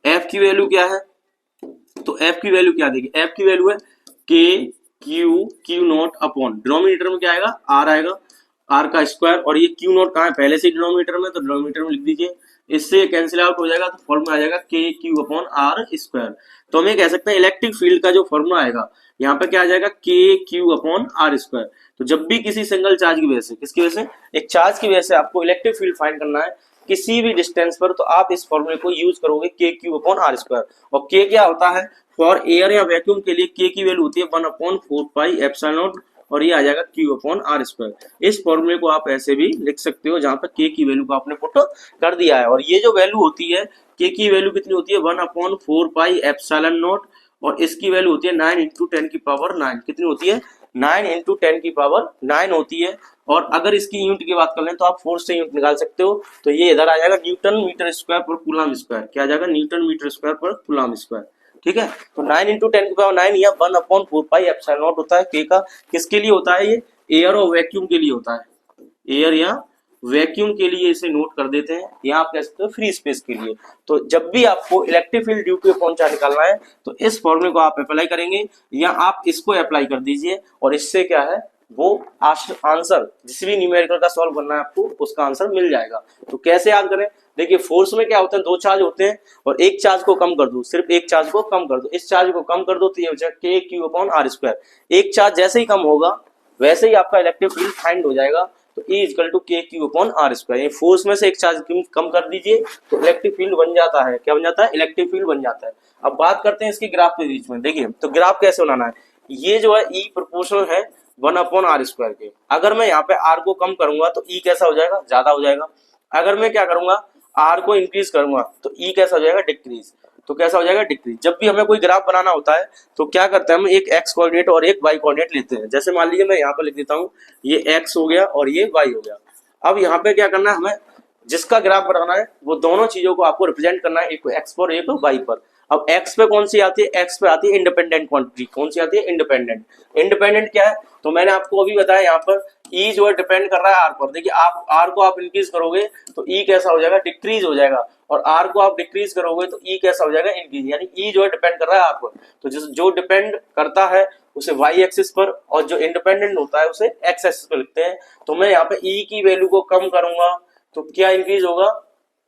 F की वैल्यू क्या है, तो F की वैल्यू क्या देगी, F की वैल्यू है K Q0 अपॉन, डिनोमिनेटर में क्या आएगा, R आएगा, R का स्क्वायर, और ये Q0 कहाँ है, पहले से डिनोमिनेटर में, तो डिनोमिनेटर में लिख दीजिए। इससे कैंसिल आउट हो जाएगा, तो फॉर्मूला आ जाएगा K Q upon R square. तो हम ये कह सकते हैं इलेक्ट्रिक फील्ड का जो फॉर्मूला आएगा यहाँ पे क्या आ जाएगा, K Q upon R square. तो जब भी किसी सिंगल चार्ज की वजह से, किसकी वजह से, एक चार्ज की वजह से आपको इलेक्ट्रिक फील्ड फाइंड करना है किसी भी डिस्टेंस पर, तो आप इस फॉर्मूले को यूज करोगे K Q upon R square. और K क्या होता है, फॉर एयर या वैक्यूम के लिए K की वैल्यू होती है 1 अपॉन 4 पाई एप्सिलॉन नॉट, और ये आ जाएगा Q अपॉन R स्क्वायर। इस फॉर्मूले को आप ऐसे भी लिख सकते हो जहां पर K की वैल्यू को आपने पुट कर दिया है। और ये जो वैल्यू होती है K की वैल्यू कितनी होती है, 1 अपॉन 4 पाई एप्सिलॉन नॉट, और इसकी वैल्यू होती है 9 इंटू 10 की पावर 9। कितनी होती है, 9 इंटू 10 की पावर 9 होती है। और अगर इसकी यूनिट की बात कर लें तो आप फोर्स से यूनिट निकाल सकते हो। तो ये इधर आ जाएगा न्यूटन मीटर स्क्वायर पर कूलम स्क्वायर। क्या आ जाएगा, न्यूटन मीटर स्क्वायर पर कूलम स्क्वायर। ठीक है, तो 9 इंटू 10 की पावर 9 या 1 अपॉन 4 पाई एप्सिलॉन नॉट होता है K का। किसके लिए होता है, ये एयर और वैक्यूम के लिए होता है, एयर या वैक्यूम के लिए इसे नोट कर देते हैं। यहाँ आप कह सकते हो फ्री स्पेस के लिए। तो जब भी आपको electric field due to a point charge निकालना है तो इस फॉर्मूले को आप अप्लाई करेंगे, या आप इसको अप्लाई कर दीजिए, और इससे क्या है, वो आंसर जिस भी न्यूमेरिकल का सॉल्व करना है आपको उसका आंसर मिल जाएगा। तो कैसे याद करें, देखिए फोर्स में क्या होता है, दो चार्ज होते हैं और एक चार्ज को कम कर दो, सिर्फ एक चार्ज को कम कर दो, इस चार्ज को कम कर दो, तो ये हो जाएगा K Q upon R square. एक चार्ज जैसे ही कम होगा वैसे ही आपका इलेक्ट्रिक फील्ड फाइंड हो जाएगा। तो E equal to K Q upon R square. Force में से एक चार्ज कम कर दीजिए तो इलेक्ट्रिक फील्ड बन जाता है। क्या बन जाता है, इलेक्ट्रिक फील्ड बन जाता है। अब बात करते हैं इसकी ग्राफ के बीच में। देखिए तो ग्राफ कैसे बनाना है, ये जो है E प्रोपोर्शनल है 1 अपॉन R स्क्वायर के। अगर मैं यहाँ पे R को कम करूंगा तो E कैसा हो जाएगा, ज्यादा हो जाएगा। अगर मैं क्या करूंगा, R को इंक्रीज करूंगा तो E कैसा हो जाएगा, डिक्रीज। तो कैसा हो जाएगा, डिक्रीज। जब भी हमें कोई ग्राफ बनाना होता है तो क्या करते हैं, हम एक x कोऑर्डिनेट और एक y कोऑर्डिनेट लेते हैं। जैसे मान लीजिए मैं यहाँ पर लिख देता हूँ, ये x हो गया और ये y हो गया। अब यहाँ पे क्या करना है, हमें जिसका ग्राफ बनाना है वो दोनों चीजों को आपको रिप्रेजेंट करना है, एक को एक्स पर एक को वाई पर। अब एक्स पे कौन सी आती है, एक्स पे आती है इंडिपेंडेंट क्वांटिटी। कौन सी आती है, इंडिपेंडेंट। इंडिपेंडेंट क्या है, तो मैंने आपको अभी बताया यहाँ पर ई जो है डिपेंड कर रहा है आर पर। देखिए आप आर को आप इंक्रीज करोगे तो ई कैसा हो जाएगा, डिक्रीज हो जाएगा, और आर को आप डिक्रीज करोगे तो ई कैसा हो जाएगा, इंक्रीज। यानी ई जो है डिपेंड कर रहा है आर पर, तो जो डिपेंड करता है उसे वाई एक्सिस पर, और जो इंडिपेंडेंट होता है उसे एक्स एक्सिस पर लिखते हैं। तो मैं यहाँ पे ई की वैल्यू को कम करूंगा तो क्या इंक्रीज होगा,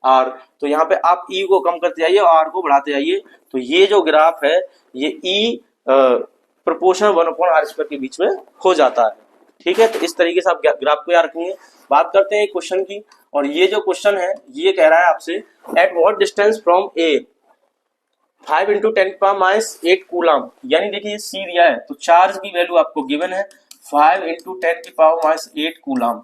आर। तो यहाँ पे आप ई को कम करते जाइए और आर को बढ़ाते जाइए, तो ये जो ग्राफ है ये ई प्रोपोर्शनल 1/r² के बीच में हो जाता है। ठीक है, तो इस तरीके से आप ग्राफ को याद रखेंगे। बात करते हैं क्वेश्चन की, और ये जो क्वेश्चन है ये कह रहा है आपसे at what distance from A 5 × 10⁻⁸ coulomb. यानी देखिए सी दिया है, तो चार्ज की वैल्यू आपको गिवन है 5 × 10⁻⁸ coulomb.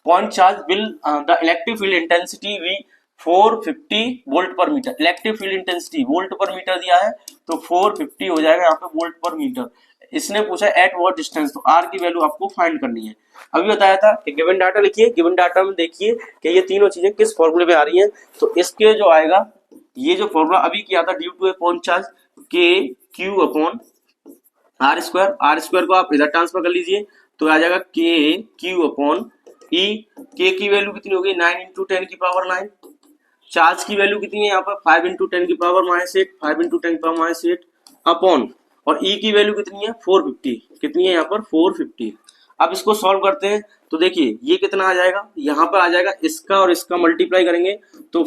Point charge will the electric field intensity V 450 volt per metre. Electric field intensity volt per metre दिया है तो 450 हो जाएगा यहाँ पे वोल्ट पर मीटर। इसने पूछा एट व्हाट डिस्टेंस, तो आर की वैल्यू आपको फाइंड करनी है। अभी बताया था कि गिवन डाटा लिखिए, गिवन डाटा में देखिए कि ये तीनों चीजें किस फॉर्मूले में आ रही हैं। तो इसके जो आएगा, ये जो फॉर्मूला अभी किया था due to a point charge के क्यू अपॉन r², को आप इधर ट्रांसफर कर लीजिए तो आ जाएगा के क्यू अपॉन ई। के की वैल्यू कितनी होगी, 9 × 10⁹। चार्ज की वैल्यू कितनी है यहाँ पर 5 × 10⁻⁸, 5 × 10⁻⁸ अपॉन, और ई की वैल्यू कितनी है 450, कितनी है यहाँ पर 450। अब इसको सॉल्व करते हैं तो देखिए ये कितना आ जाएगा, यहाँ पर आ जाएगा इसका और इसका मल्टीप्लाई करेंगे तो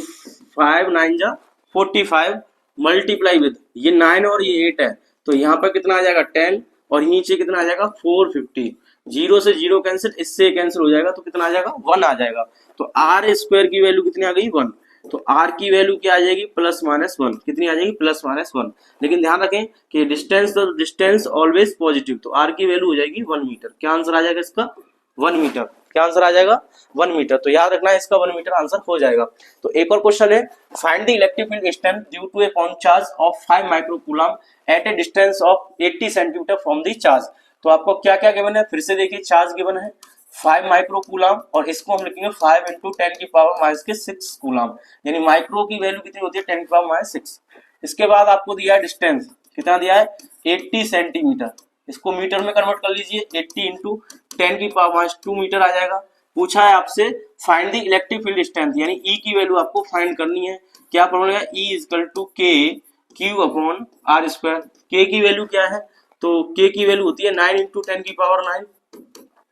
5 × 9 = 45 मल्टीप्लाई विद ये 9 और ये 8 है, तो यहाँ पर कितना आ जाएगा 10, और नीचे कितना आ जाएगा 450। 0 से 0 कैंसिल, इससे कैंसिल हो जाएगा तो कितना आ जाएगा 1 आ जाएगा। तो r² की वैल्यू कितनी आ गई 1, तो r की वैल्यू क्या आ जाएगी ±1, कितनी आ जाएगी ±1। लेकिन ध्यान रखें कि डिस्टेंस ऑलवेज पॉजिटिव, तो r की वैल्यू हो जाएगी 1 मीटर। क्या आंसर आ जाएगा इसका 1 मीटर, क्या आंसर आ जाएगा 1 मीटर। तो याद रखना है इसका 1 मीटर आंसर हो जाएगा। तो एक और क्वेश्चन है, find the electric field strength due to a point charge of 5 microcoulomb at a distance of 80 centimetre from the charge. तो आपको क्या क्या गिवन है, फिर से देखिए चार्ज गिवन है 5 माइक्रोकूलम, और इसको हम लिखेंगे 5 × 10⁻⁶ कूलम, यानी माइक्रो की वैल्यू कितनी होती है 10⁻⁶। इसके बाद आपको दिया है डिस्टेंस, कितना दिया है 80 सेंटीमीटर, इसको मीटर में कन्वर्ट कर लीजिए 80 × 10⁻² मीटर आ जाएगा। पूछा है आपसे find the electric field strength, यानी ई की वैल्यू आपको फाइंड करनी है। क्या फॉर्मूला है, ई = के क्यू अपॉन r²। के की वैल्यू क्या है, तो के की वैल्यू होती है 9 × 10⁹,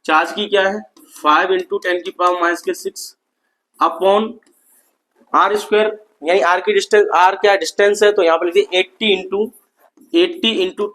चार्ज की क्या है 5 × 10⁻⁶ अपॉन r², यानी r की डिस्टेंस, r क्या डिस्टेंस है तो यहाँ पर लिखिए 80 ×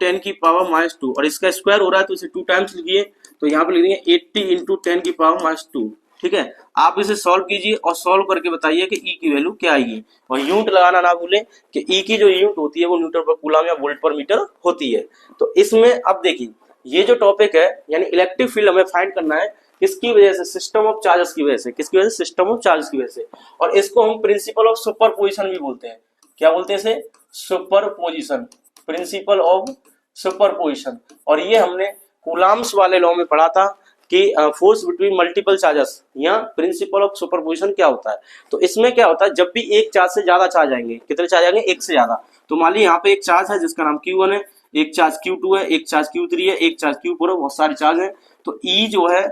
10⁻², और इसका स्क्वायर हो रहा है तो इसे 2 टाइम्स लिखिए, तो यहाँ पर लिख देंगे 80 × 10⁻²। ठीक है, आप इसे सॉल्व कीजिए और सॉल्व करके बताइए कि ई की वैल्यू क्या आएगी, और यूनिट लगाना ना भूलें कि ई की जो यूनिट होती है वो न्यूटन पर कूलम या वोल्ट पर मीटर होती है। तो इसमें अब देखिए ये जो टॉपिक है, यानी इलेक्ट्रिक फील्ड हमें फाइंड करना है किसकी वजह से, सिस्टम ऑफ चार्जेस की वजह से। किसकी वजह से, सिस्टम ऑफ चार्जेस की वजह से। और इसको हम प्रिंसिपल ऑफ सुपरपोजिशन भी बोलते हैं। क्या बोलते हैं इसे, सुपरपोजिशन, प्रिंसिपल ऑफ सुपरपोजिशन। और ये हमने कूलम्स वाले लॉ में पढ़ा था कि फोर्स बिटवीन मल्टीपल चार्जेस, या प्रिंसिपल ऑफ सुपरपोजिशन क्या होता है। तो इसमें क्या होता है, जब भी एक चार्ज से ज्यादा चार्ज आएंगे, कितने चार्ज आएंगे, एक से ज्यादा। तो मान लीजिए यहाँ पे एक चार्ज है जिसका नाम Q1 है, एक चार्ज Q2 है, एक चार्ज Q3 है, एक चार्ज Q4 है, बहुत सारे चार्ज है। तो E जो है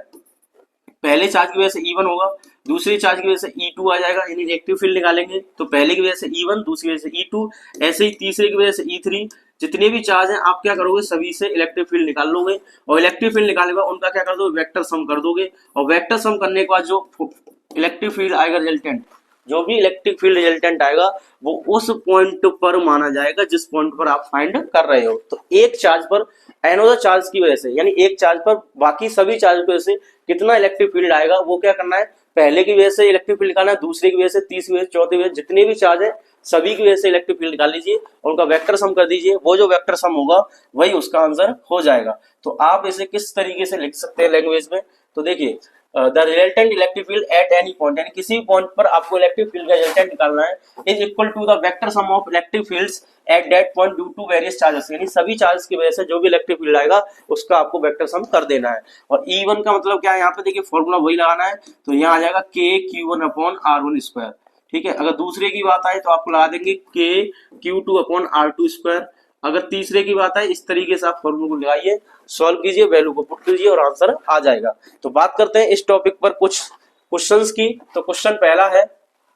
पहले चार्ज की वजह से E1 होगा, दूसरी चार्ज की वजह से E2 आ जाएगा, यानी इलेक्ट्रिक फील्ड निकालेंगे तो पहले की वजह से E1, दूसरी वजह से E2, ऐसे ही तीसरे की वजह से E3। जितने भी चार्ज हैं आप क्या करोगे, सभी से इलेक्ट्रिक फील्ड निकाल लोगे, और इलेक्ट्रिक फील्ड निकालने के बाद उनका क्या कर दो, वेक्टर सम कर दोगे, और वेक्टर सम करने के बाद जो इलेक्ट्रिक फील्ड आएगा रिजल्टेंट, जो भी इलेक्ट्रिक फील्ड रिजल्टेंट आएगा वो उस पॉइंट पर माना जाएगा जिस पॉइंट पर आप फाइंड कर रहे हो। तो एक चार्ज पर एनोदर चार्ज की वजह से, यानी एक चार्ज पर बाकी सभी चार्ज की वजह से कितना इलेक्ट्रिक फील्ड आएगा वो क्या करना है, पहले की वजह से इलेक्ट्रिक फील्ड निकालना है, दूसरे की वजह से, तीसरी वजह से, चौथी वजह से, जितने भी चार्ज है सभी की वजह से इलेक्ट्रिक फील्ड निकाल लीजिए और उनका वेक्टर सम कर दीजिए। वो जो वेक्टर सम होगा वही उसका आंसर हो जाएगा। तो आप इसे किस तरीके से लिख सकते हैं लैंग्वेज में, तो देखिए the resultant electric field at any point, यानी किसी भी पॉइंट पर आपको इलेक्ट्रिक फील्ड का रिजल्टेंट निकालना है, is equal to the vector sum of electric fields at that point due to various charges, यानी सभी चार्ज की वजह से जो भी इलेक्ट्रिक फील्ड आएगा उसका आपको वेक्टर सम कर देना है। और E1 का मतलब क्या है, यहाँ पे देखिए फॉर्मूला वही लगाना है, तो यहाँ आ जाएगा KQ1/R1²। ठीक है, अगर दूसरे की बात आए तो आपको लगा देंगे KQ2/R2²। अगर तीसरे की बात है, इस तरीके से आप फॉर्मूला को लगाइए, सॉल्व कीजिए, वैल्यू को पुट कीजिए और आंसर आ जाएगा। तो बात करते हैं इस टॉपिक पर कुछ क्वेश्चंस की। तो क्वेश्चन पहला है,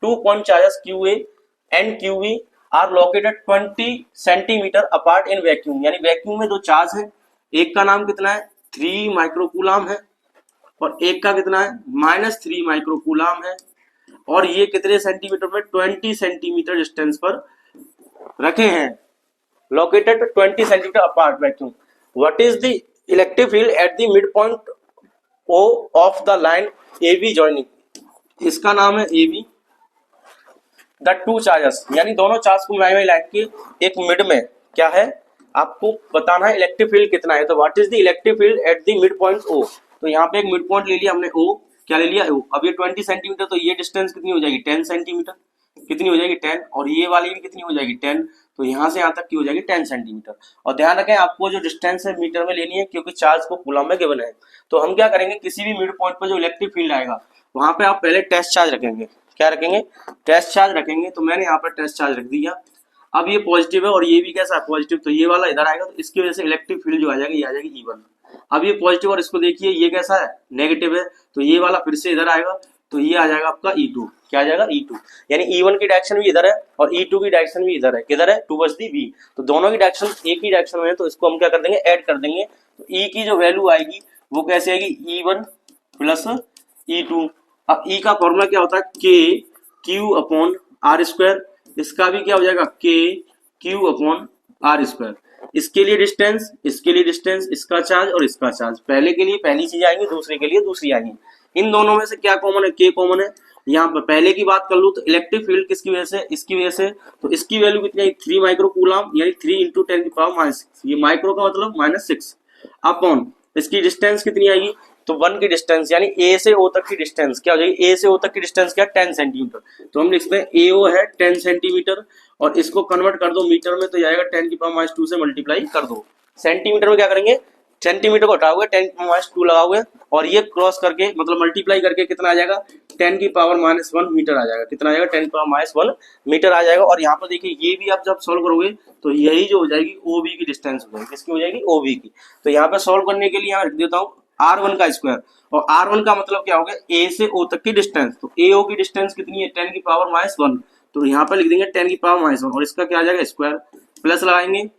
2 point charges QA and QB are located 20 centimetre apart in vacuum, यानी वैक्यूम में दो चार्ज है, एक का नाम कितना है 3 माइक्रोकूलम है और एक का कितना है -3 माइक्रोकूलम है, और ये कितने सेंटीमीटर में 20 सेंटीमीटर डिस्टेंस पर रखे हैं, located 20 centimeter apart vacuum. What is the electric field at the midpoint O of the line AB joining? इसका नाम है AB. The two charges, यानी दोनों चार्ज को मिलाई हुई लाइन के एक मिड में क्या है, आपको बताना है इलेक्ट्रिक फील्ड कितना है। तो what is the electric field at the mid point O? तो यहाँ पे एक मिड पॉइंट ले लिया हमने O, क्या ले लिया O। अब ये 20 सेंटीमीटर, तो ये डिस्टेंस कितनी हो जाएगी 10 सेंटीमीटर, कितनी हो जाएगी 10, और ये वाली भी कितनी हो जाएगी 10, तो यहाँ से यहाँ तक की हो जाएगी 10 सेंटीमीटर। और ध्यान रखें आपको जो डिस्टेंस है मीटर में लेनी है, क्योंकि चार्ज को कूलम में गिवन है। तो हम क्या करेंगे, किसी भी मिड पॉइंट पर जो इलेक्ट्रिक फील्ड आएगा वहां पे आप पहले टेस्ट चार्ज रखेंगे, क्या रखेंगे टेस्ट चार्ज रखेंगे। तो मैंने यहाँ पर टेस्ट चार्ज रख दिया। अब ये पॉजिटिव है और ये भी कैसा है पॉजिटिव, तो ये वाला इधर आएगा, तो इसकी वजह से इलेक्ट्रिक फील्ड जो आ जाएगी ये आ जाएगी E1। अब ये पॉजिटिव और इसको देखिए ये कैसा है नेगेटिव है, तो ये वाला फिर से इधर आएगा, तो ये आ जाएगा आपका E2, क्या आ जाएगा E2, यानी E1 की डायरेक्शन भी इधर है और E2 की डायरेक्शन भी इधर है, किधर है टुवर्ड्स दी V। तो दोनों की डायरेक्शन एक ही डायरेक्शन में है, तो इसको हम क्या कर देंगे ऐड कर देंगे। तो E की जो वैल्यू आएगी वो कैसे आएगी E1 प्लस E2। अब E का फॉर्मूला क्या होता है KQ/R², इसका भी क्या हो जाएगा KQ/R²। इसके लिए डिस्टेंस, इसके लिए डिस्टेंस, इसका चार्ज और इसका चार्ज, पहले के लिए पहली चीज आएंगी, दूसरे के लिए दूसरी आएंगी। इन दोनों में से क्या कॉमन है, K कॉमन है। यहाँ पर पहले की बात कर लूं तो इलेक्ट्रिक फील्ड किसकी वजह से, इसकी वजह से, तो इसकी वैल्यू कितनी है 3 माइक्रोकूलम, यानी 3 × 10⁻⁻⁶, ये माइक्रो का मतलब -6 अपॉन इसकी डिस्टेंस कितनी आएगी, तो 1 की डिस्टेंस, यानी A से O तक की डिस्टेंस क्या हो जाएगी, A से O तक की डिस्टेंस क्या 10 सेंटीमीटर, तो हम लिखते हैं AO है 10 सेंटीमीटर, और इसको कन्वर्ट कर दो मीटर में, तो जाएगा 10⁻² से मल्टीप्लाई कर दो। सेंटीमीटर में क्या करेंगे, सेंटीमीटर को हटाओगे 10⁻² लगाओगे, और ये क्रॉस करके मतलब मल्टीप्लाई करके कितना आ जाएगा 10⁻⁻1 मीटर आ जाएगा, कितना आ जाएगा 10⁻1 मीटर आ जाएगा। और यहाँ पर देखिए ये भी आप जब सॉल्व करोगे तो यही जो हो जाएगी OB की डिस्टेंस हो जाएगी, किसकी हो जाएगी OB की। तो यहाँ पे सॉल्व करने के लिए यहाँ रख देता हूँ R1 का स्क्वायर, और R1 का मतलब क्या हो गया A से O तक की डिस्टेंस, तो AO की डिस्टेंस कितनी है 10⁻1, तो यहाँ पे लिख देंगे 10⁻1, और इसका क्या आ जाएगा स्क्वायर, प्लस लगाएंगे,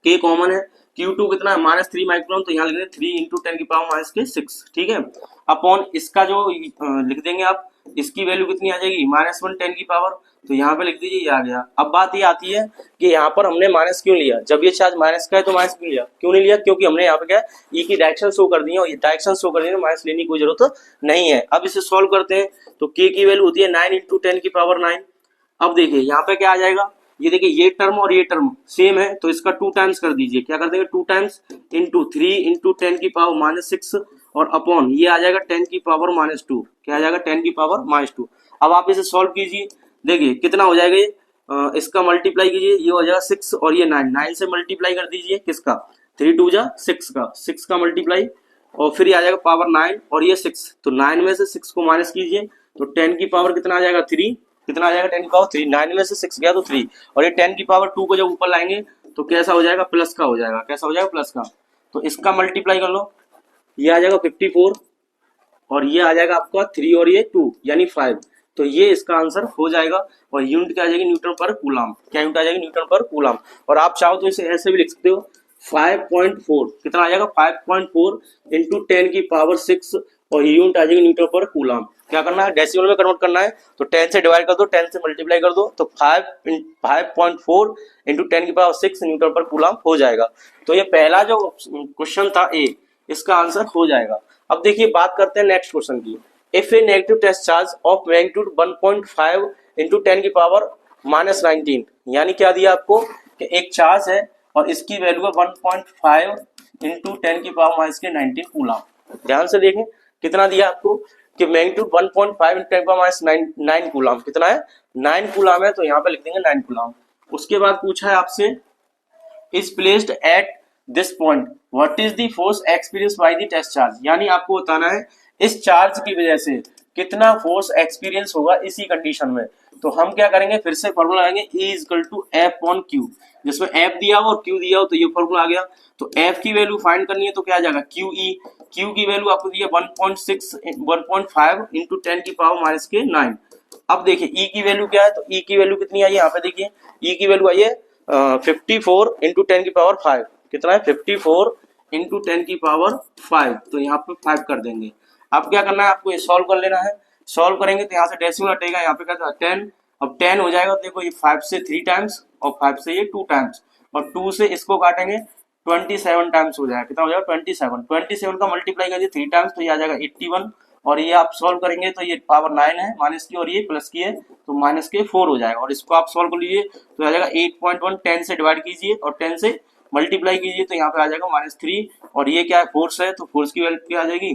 K कॉमन है, Q2 कितना है -3 माइक्रोन, तो यहाँ लिख देंगे 3 × 10⁻⁶, ठीक है, अपॉन इसका जो लिख देंगे आप, इसकी वैल्यू कितनी आ जाएगी -1 10 की पावर, तो यहाँ पे लिख दीजिए ये आ गया। अब बात ये आती है कि यहाँ पर हमने माइनस क्यों लिया, जब ये चार्ज माइनस का है तो माइनस क्यों लिया, क्यों नहीं लिया, क्योंकि हमने यहाँ पे क्या E की डायरेक्शन शो कर दी है, और ये डायरेक्शन शो कर दी है, माइनस लेने की कोई जरूरत नहीं है। अब इसे सॉल्व करते हैं, तो K की वैल्यू होती है 9 × 10⁻⁹। अब देखिए यहाँ पे क्या आ जाएगा, ये देखिए ये टर्म और ये टर्म सेम है, तो इसका 2 टाइम्स कर दीजिए, क्या कर देंगे 2 टाइम्स इंटू 3 × 10⁻⁻6, और अपॉन ये आ जाएगा 10⁻⁻2, क्या आ जाएगा 10⁻⁻2। अब आप इसे सॉल्व कीजिए, देखिए कितना हो जाएगा ये, इसका मल्टीप्लाई कीजिए, ये हो जाएगा 6 और ये 9, 9 से मल्टीप्लाई कर दीजिए किसका 3 2 जा 6 का, 6 का मल्टीप्लाई, और फिर आ जाएगा पावर 9 और ये 6, तो 9 में से 6 को माइनस कीजिए, तो 10 की पावर कितना आ जाएगा 3, कितना आ जाएगा 10 की पावर 3, 9 में से 6 गया तो 3, और ये 10 की पावर 2 को जब ऊपर लाएंगे तो कैसा हो जाएगा प्लस का हो जाएगा, कैसा हो जाएगा प्लस का, तो इसका मल्टीप्लाई कर लो, ये आ जाएगा 54 और ये आ जाएगा आपका 3 और ये 2 यानी 5, तो ये इसका आंसर हो जाएगा। और यूनिट क्या आ जाएगी न्यूटन पर कूलम, क्या यूनिट आ जाएगी न्यूटन पर कूलम। और आप चाहो तो इसे ऐसे भी लिख सकते हो 5.4, कितना आ जाएगा 5.4 × 10⁻⁶, और यूनिट आ जाएगी न्यूटन पर कूलम। क्या करना है डेसिमल में कन्वर्ट करना है, तो 10 से डिवाइड कर दो, 10 से मल्टीप्लाई कर दो, तो 5.4 × 10⁻⁶ न्यूटन पर कूलम हो जाएगा। तो ये पहला जो क्वेश्चन था A, इसका आंसर हो जाएगा। अब देखिए बात करते हैं नेक्स्ट क्वेश्चन की। If a negative test charge of magnitude 1.5 × 10⁻⁻19, यानी क्या दिया आपको कि एक चार्ज है और इसकी वैल्यू है 1.5 × 10⁻⁻19 कूलम। ध्यान से देखें, कितना दिया आपको कि मैग्नीट्यूड 1.5 × 10⁻⁹ कूलम, कितना है 9 कूलम है, तो यहाँ पे लिख देंगे 9 कूलम। उसके बाद पूछा है आपसे is placed at this point what is the force experience by the test charge, यानी आपको बताना है इस चार्ज की वजह से कितना फोर्स एक्सपीरियंस होगा इसी कंडीशन में। तो हम क्या करेंगे, फिर से फॉर्मूला लगाएंगे E = F/Q, जिसमें F दिया हो और Q दिया हो तो ये फॉर्मूला आ गया। तो F की वैल्यू फाइंड करनी है तो क्या आ जाएगा QE, Q की वैल्यू आपको दी है 1.5 × 10⁻⁹ अब देखिए E की वैल्यू क्या है, तो E की वैल्यू कितनी आई है, यहाँ पे देखिए E की वैल्यू आई है 54 × 10⁵, कितना है 54 × 10⁵, तो यहाँ पे 5 कर देंगे। अब क्या करना है, आपको ये सॉल्व कर लेना है। सॉल्व करेंगे तो यहाँ से डेसिमल हटेगा, यहाँ पे क्या था 10, अब 10 हो जाएगा, देखो ये 5 से 3 टाइम्स और 5 से ये 2 टाइम्स और 2 से इसको काटेंगे 27 टाइम्स हो जाएगा, कितना हो जाएगा 27 का मल्टीप्लाई करिए 3 टाइम्स तो ये आ जाएगा 81, और ये आप सॉल्व करेंगे तो ये पावर 9 है माइनस की और ये प्लस की है तो माइनस के 4 हो जाएगा, और इसको आप सॉल्व कर लीजिए तो आ जाएगा 8.1, 10 से डिवाइड कीजिए और 10 से मल्टीप्लाई कीजिए तो यहाँ पे आ जाएगा -3, और ये क्या है फोर्स है, तो फोर्स की वैल्यू क्या आ जाएगी,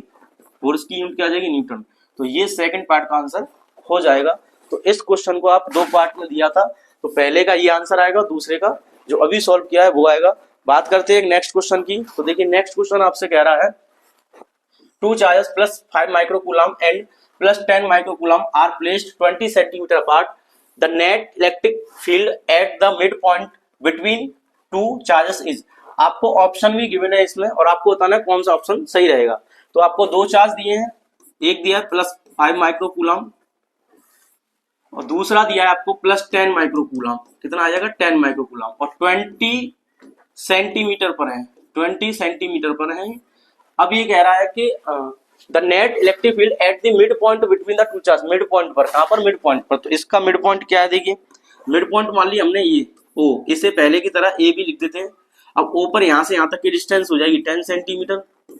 फोर्स की यूनिट क्या आ जाएगी न्यूटन। तो ये सेकंड पार्ट का आंसर हो जाएगा। तो इस क्वेश्चन को आप 2 पार्ट में दिया था, तो पहले का ये आंसर आएगा, दूसरे का जो अभी सॉल्व किया है वो आएगा। बात करते हैं नेक्स्ट क्वेश्चन की, तो देखिए नेक्स्ट क्वेश्चन आपसे कह रहा है 2 charges plus 5 microcoulomb and plus 10 microcoulomb are placed 20 centimeter apart. The net electric field at the midpoint between 2 charges is, आपको ऑप्शन भी गिवन है इसमें और आपको बताना है कौन सा ऑप्शन सही रहेगा। तो आपको 2 चार्ज दिए हैं, एक दिया है +5 माइक्रोकूलम और दूसरा दिया है आपको +10 माइक्रोकूलम, कितना आ जाएगा 10 माइक्रोकूलम, और 20 सेंटीमीटर पर है, 20 सेंटीमीटर पर है। अब ये कह रहा है कि the net electric field at the mid point between the 2 charge, mid point पर, कहां पर मिड पॉइंट पर, तो इसका मिड पॉइंट क्या है, देखिए मिड पॉइंट मान लिया हमने ये O, इसे पहले की तरह A भी लिख देते हैं। अब O पर यहां से यहां तक की डिस्टेंस हो जाएगी 10 सेंटीमीटर,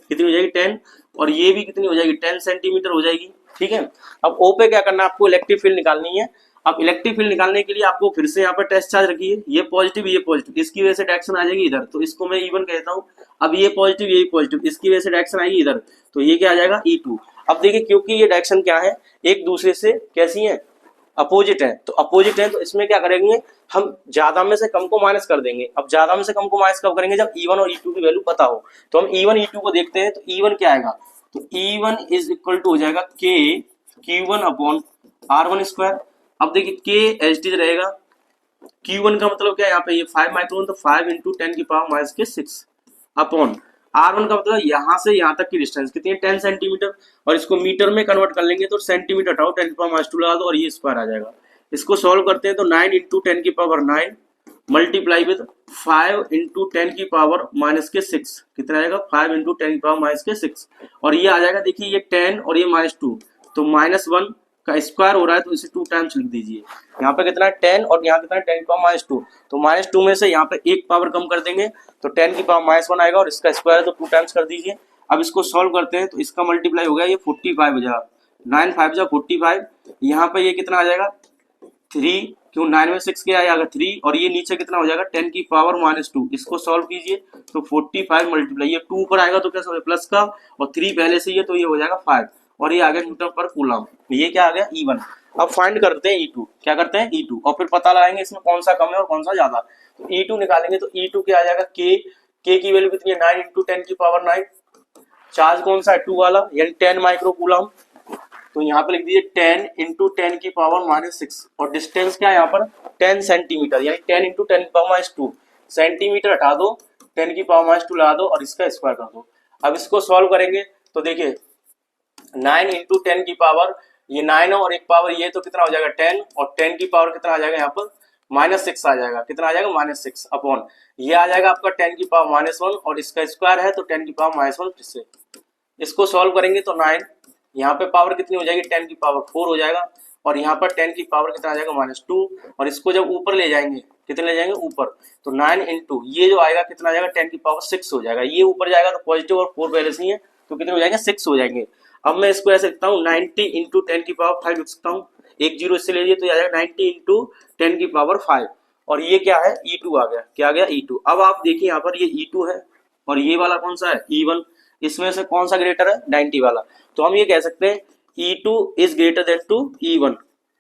कितनी हो जाएगी 10, और ये भी कितनी हो जाएगी 10 सेंटीमीटर हो जाएगी, ठीक है। अब O पे क्या करना है, आपको इलेक्ट्रिक फील्ड निकालनी है। अब इलेक्ट्रिक फील्ड निकालने के लिए आपको फिर से यहाँ पर टेस्ट चार्ज रखिए, ये पॉजिटिव ये पॉजिटिव, इसकी वजह से डायरेक्शन आ जाएगी इधर, तो इसको मैं E1 कहता हूँ। अब ये पॉजिटिव यही पॉजिटिव, इसकी वजह से डायरेक्शन आएगी इधर, तो ये क्या आ जाएगा E2। अब देखिए क्योंकि ये डायरेक्शन क्या है, एक दूसरे से कैसी है, अपोजिट है, तो अपोजिट है, तो इसमें क्या करेंगे, हम ज्यादा में से कम को माइनस कर देंगे। अब ज्यादा में से कम को माइनस कब करेंगे, जब E1 और E2 की वैल्यू पता हो। तो हम E1 E2 को देखते हैं, तो E1 क्या आएगा, तो E1 = हो जाएगा K Q1/R1²। अब देखिए K एच डी रहेगा, Q1 का मतलब क्या है, यहाँ पे ये 5 माइक्रोन, तो 5 × 10⁻⁶ अपॉन R1 का मतलब यहाँ से यहाँ तक की डिस्टेंस कितनी है 10 सेंटीमीटर, और इसको मीटर में कन्वर्ट कर लेंगे तो सेंटीमीटर हटाओ 10⁻² लगा दो और ये स्क्वायर आ जाएगा। इसको सॉल्व करते हैं तो 9 × 10⁹ मल्टीप्लाई विद 5 × 10⁻⁶, कितना आएगा 5 × 10⁻⁶, और ये आ जाएगा देखिए ये 10 और ये -2, तो -1 का स्क्वायर हो रहा है तो इसे 2 टाइम्स लिख दीजिए। यहाँ पे कितना है 10 और यहाँ कितना है 10⁻², तो -2 में से यहाँ पे एक पावर कम कर देंगे तो 10⁻1 आएगा और इसका स्क्वायर है तो 2 टाइम्स कर दीजिए। अब इसको सॉल्व करते हैं तो इसका मल्टीप्लाई हो गया ये 45 हो जाएगा, 9 5 जा 45, यहाँ पे ये कितना आ जाएगा 3, क्यों 9 में 6 क्या आएगा 3, और ये नीचे कितना हो जाएगा 10⁻², इसको सॉल्व कीजिए तो 45 मल्टीप्लाई, ये 2 पर आएगा तो क्या समझ प्लस का, और 3 पहले से ये तो ये हो जाएगा 5, और ये आ गया न्यूटन पर कूलम, ये क्या आ गया E1। अब फाइंड करते हैं E2, क्या करते हैं E2, और फिर पता लगाएंगे इसमें कौन सा कम है और कौन सा ज्यादा। तो E2 निकालेंगे तो E2 क्या आ जाएगा K की वैल्यू कितनी है 9 × 10⁹, चार्ज कौन सा है 2 वाला यानी 10 माइक्रोकूलम, तो यहाँ पे लिख दीजिए 10 × 10⁻⁶, और डिस्टेंस क्या है यहाँ पर 10 सेंटीमीटर, यानी 10 × 10⁻², सेंटीमीटर हटा दो 10⁻² लगा दो और इसका स्क्वायर कर दो। अब इसको सॉल्व करेंगे तो देखिए 9 × 10 की पावर, ये 9 है और एक पावर ये, तो कितना हो जाएगा 10, और 10 की पावर कितना आ जाएगा यहाँ पर -6 आ जाएगा, कितना आ जाएगा -6 अपॉन ये आ जाएगा आपका 10 की पावर -1 और इसका स्क्वायर है तो 10 की पावर -1 फिर से इसको सॉल्व करेंगे तो 9, यहाँ पे पावर कितनी हो जाएगी 10 की पावर 4 हो जाएगा, और यहाँ पर 10 की पावर कितना आ जाएगा -2, और इसको जब ऊपर ले जाएंगे कितने ले जाएंगे ऊपर, तो 9 × ये जो आएगा कितना आ जाएगा 10 की पावर 6 हो जाएगा, ये ऊपर जाएगा तो पॉजिटिव और 4 पहले से ही है तो कितने हो जाएंगे 6 हो जाएंगे। अब मैं इसको ऐसे लिखता हूँ 90 × 10 की पावर 5 लिख सकता हूँ, एक जीरो इससे ले लीजिए तो आ जाएगा 90 × 10 की पावर 5, और ये क्या है E2 आ गया, क्या आ गया E2। अब आप देखिए यहाँ पर ये E2 है और ये वाला कौन सा है E1, इसमें से कौन सा ग्रेटर है, 90 वाला। तो हम ये कह सकते हैं E2 is greater than to E1।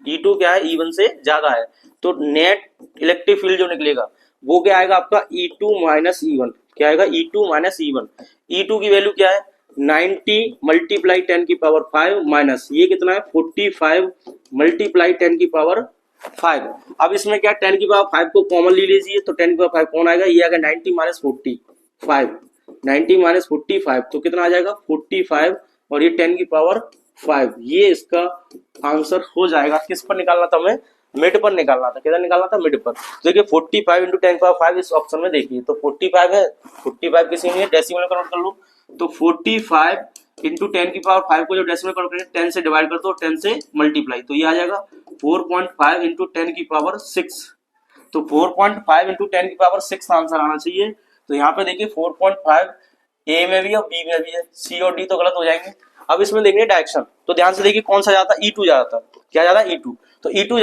E2 क्या है, E1 से ज्यादा है। तो नेट इलेक्ट्रिक फील्ड जो निकलेगा वो क्या आएगा आपका E2 माइनस E1। क्या आएगा, E2 माइनस E1। E2 की वैल्यू क्या है, 90 मल्टीप्लाई 10 की पावर 5 माइनस ये कितना है 45 मल्टीप्लाई 10 की पावर 5। अब इसमें क्या 10 की पावर 5 को कॉमन ले लीजिए, तो 10 की पावर 5 कौन आएगा, ये आएगा 90 माइनस 45, 90 माइनस 45 तो कितना आ जाएगा 45 और ये 10 की पावर 5। ये इसका आंसर हो जाएगा। किस पर निकालना था हमें, मिड पर निकालना था। किधर निकालना था, मिड पर। तो देखिए 45 इंटू 10 की पावर 5 इस ऑप्शन में देखिए, तो 45 है, 45 किसी में डेसिमल में कन्वर्ट कर लो, तो 45 इंटू 10 की पावर 5 को जो डेसिमल कन्वर्ट करेंगे 10 से डिवाइड कर दो, 10 से मल्टीप्लाई, तो ये आ जाएगा 4.5 इंटू 10 की पावर 6। तो 4.5 इंटू 10 की पावर 6 आंसर आना चाहिए। तो यहाँ पे देखिए 4.5 ए में भी और बी में भी है, सी और डी तो गलत हो जाएंगे। अब इसमें देखेंगे डायरेक्शन, तो ध्यान से देखिए कौन सा ज्यादा, E2 ज्यादा था। क्या ज्यादा, E2। तो E2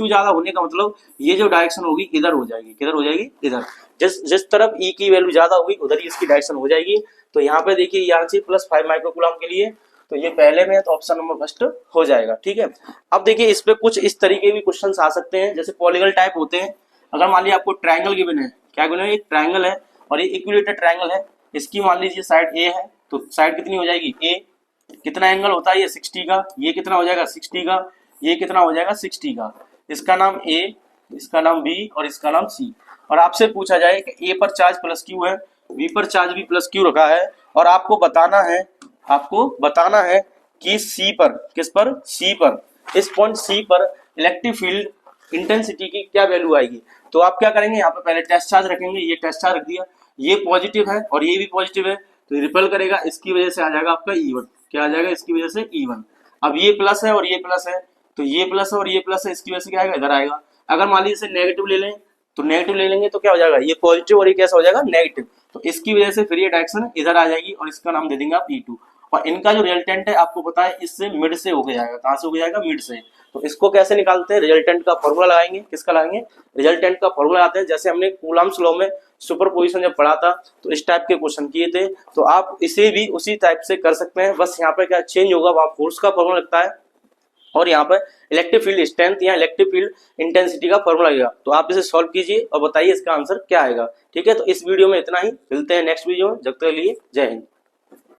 ज्यादा होने का मतलब ये जो डायरेक्शन होगी इधर हो जाएगी, किधर हो जाएगी, इधर। जिस तरफ E की वैल्यू ज्यादा होगी उधर ही इसकी डायरेक्शन हो जाएगी। तो यहाँ पे देखिए ये आंसर +5 माइक्रोकूलम के लिए, तो ये पहले में है तो ऑप्शन नंबर फर्स्ट हो जाएगा। ठीक है, अब देखिए इस पे कुछ इस तरीके भी क्वेश्चन आ सकते हैं, जैसे पॉलीगल टाइप होते हैं। अगर मान लिया आपको ट्राइंगल गिवन है, क्या गिवन है, एक ट्राइंगल है और ये इक्विलेटरल ट्राइंगल है। इसकी मान लीजिए साइड ए है, तो साइड कितनी हो जाएगी ए, कितना एंगल होता है ये 60 का, ये कितना हो जाएगा 60 का, ये कितना हो जाएगा 60 का। इसका नाम ए, इसका नाम बी और इसका नाम सी। और आपसे पूछा जाए कि ए पर चार्ज प्लस क्यू है, बी पर चार्ज भी प्लस क्यू रखा है, और आपको बताना है कि सी पर, किस पर, सी पर, इस पॉइंट सी पर इलेक्ट्रिक फील्ड इंटेंसिटी की क्या वैल्यू आएगी। तो आप क्या करेंगे, यहाँ पे पहले टेस्ट चार्ज रखेंगे, ये टेस्ट चार्ज रख दिया, ये पॉजिटिव है और ये भी पॉजिटिव है, तो रिपेल करेगा, इसकी वजह से आ जाएगा आपका E1। क्या आ जाएगा, इसकी वजह से E1। अब ये प्लस है और ये प्लस है, तो ये प्लस है और ये प्लस है, इसकी वजह से क्या आएगा, इधर आएगा। अगर मान लीजिए नेगेटिव ले लें, तो नेगेटिव ले लेंगे तो क्या हो जाएगा, ये पॉजिटिव और ये कैसा हो जाएगा, नेगेटिव, तो इसकी वजह से फिर ये डायरेक्शन इधर आ जाएगी और इसका नाम दे देंगे आप E2। और इनका जो रिजल्टेंट है आपको पता है इससे मिड से हो जाएगा, कहां से हो जाएगा, मिड से। तो इसको कैसे निकालते हैं, रिजल्टेंट का फॉर्मूला लगाएंगे, किसका लगाएंगे, रिजल्टेंट का फॉर्मूला लगाते हैं। जैसे हमने कूलम्ब्स लॉ में सुपरपोजिशन जब पढ़ा था तो इस टाइप के क्वेश्चन किए थे, तो आप इसे भी उसी टाइप से कर सकते हैं। बस यहाँ पे क्या चेंज होगा, वहां फोर्स का फॉर्मूला लगता है और यहाँ पर इलेक्ट्रिक फील्ड स्ट्रेंथ या इलेक्ट्रिक फील्ड इंटेंसिटी का फॉर्मूला लगेगा। तो आप इसे सॉल्व कीजिए और बताइए इसका आंसर क्या आएगा। ठीक है, तो इस वीडियो में इतना ही, मिलते हैं नेक्स्ट वीडियो में, जब तक के लिए जय हिंद।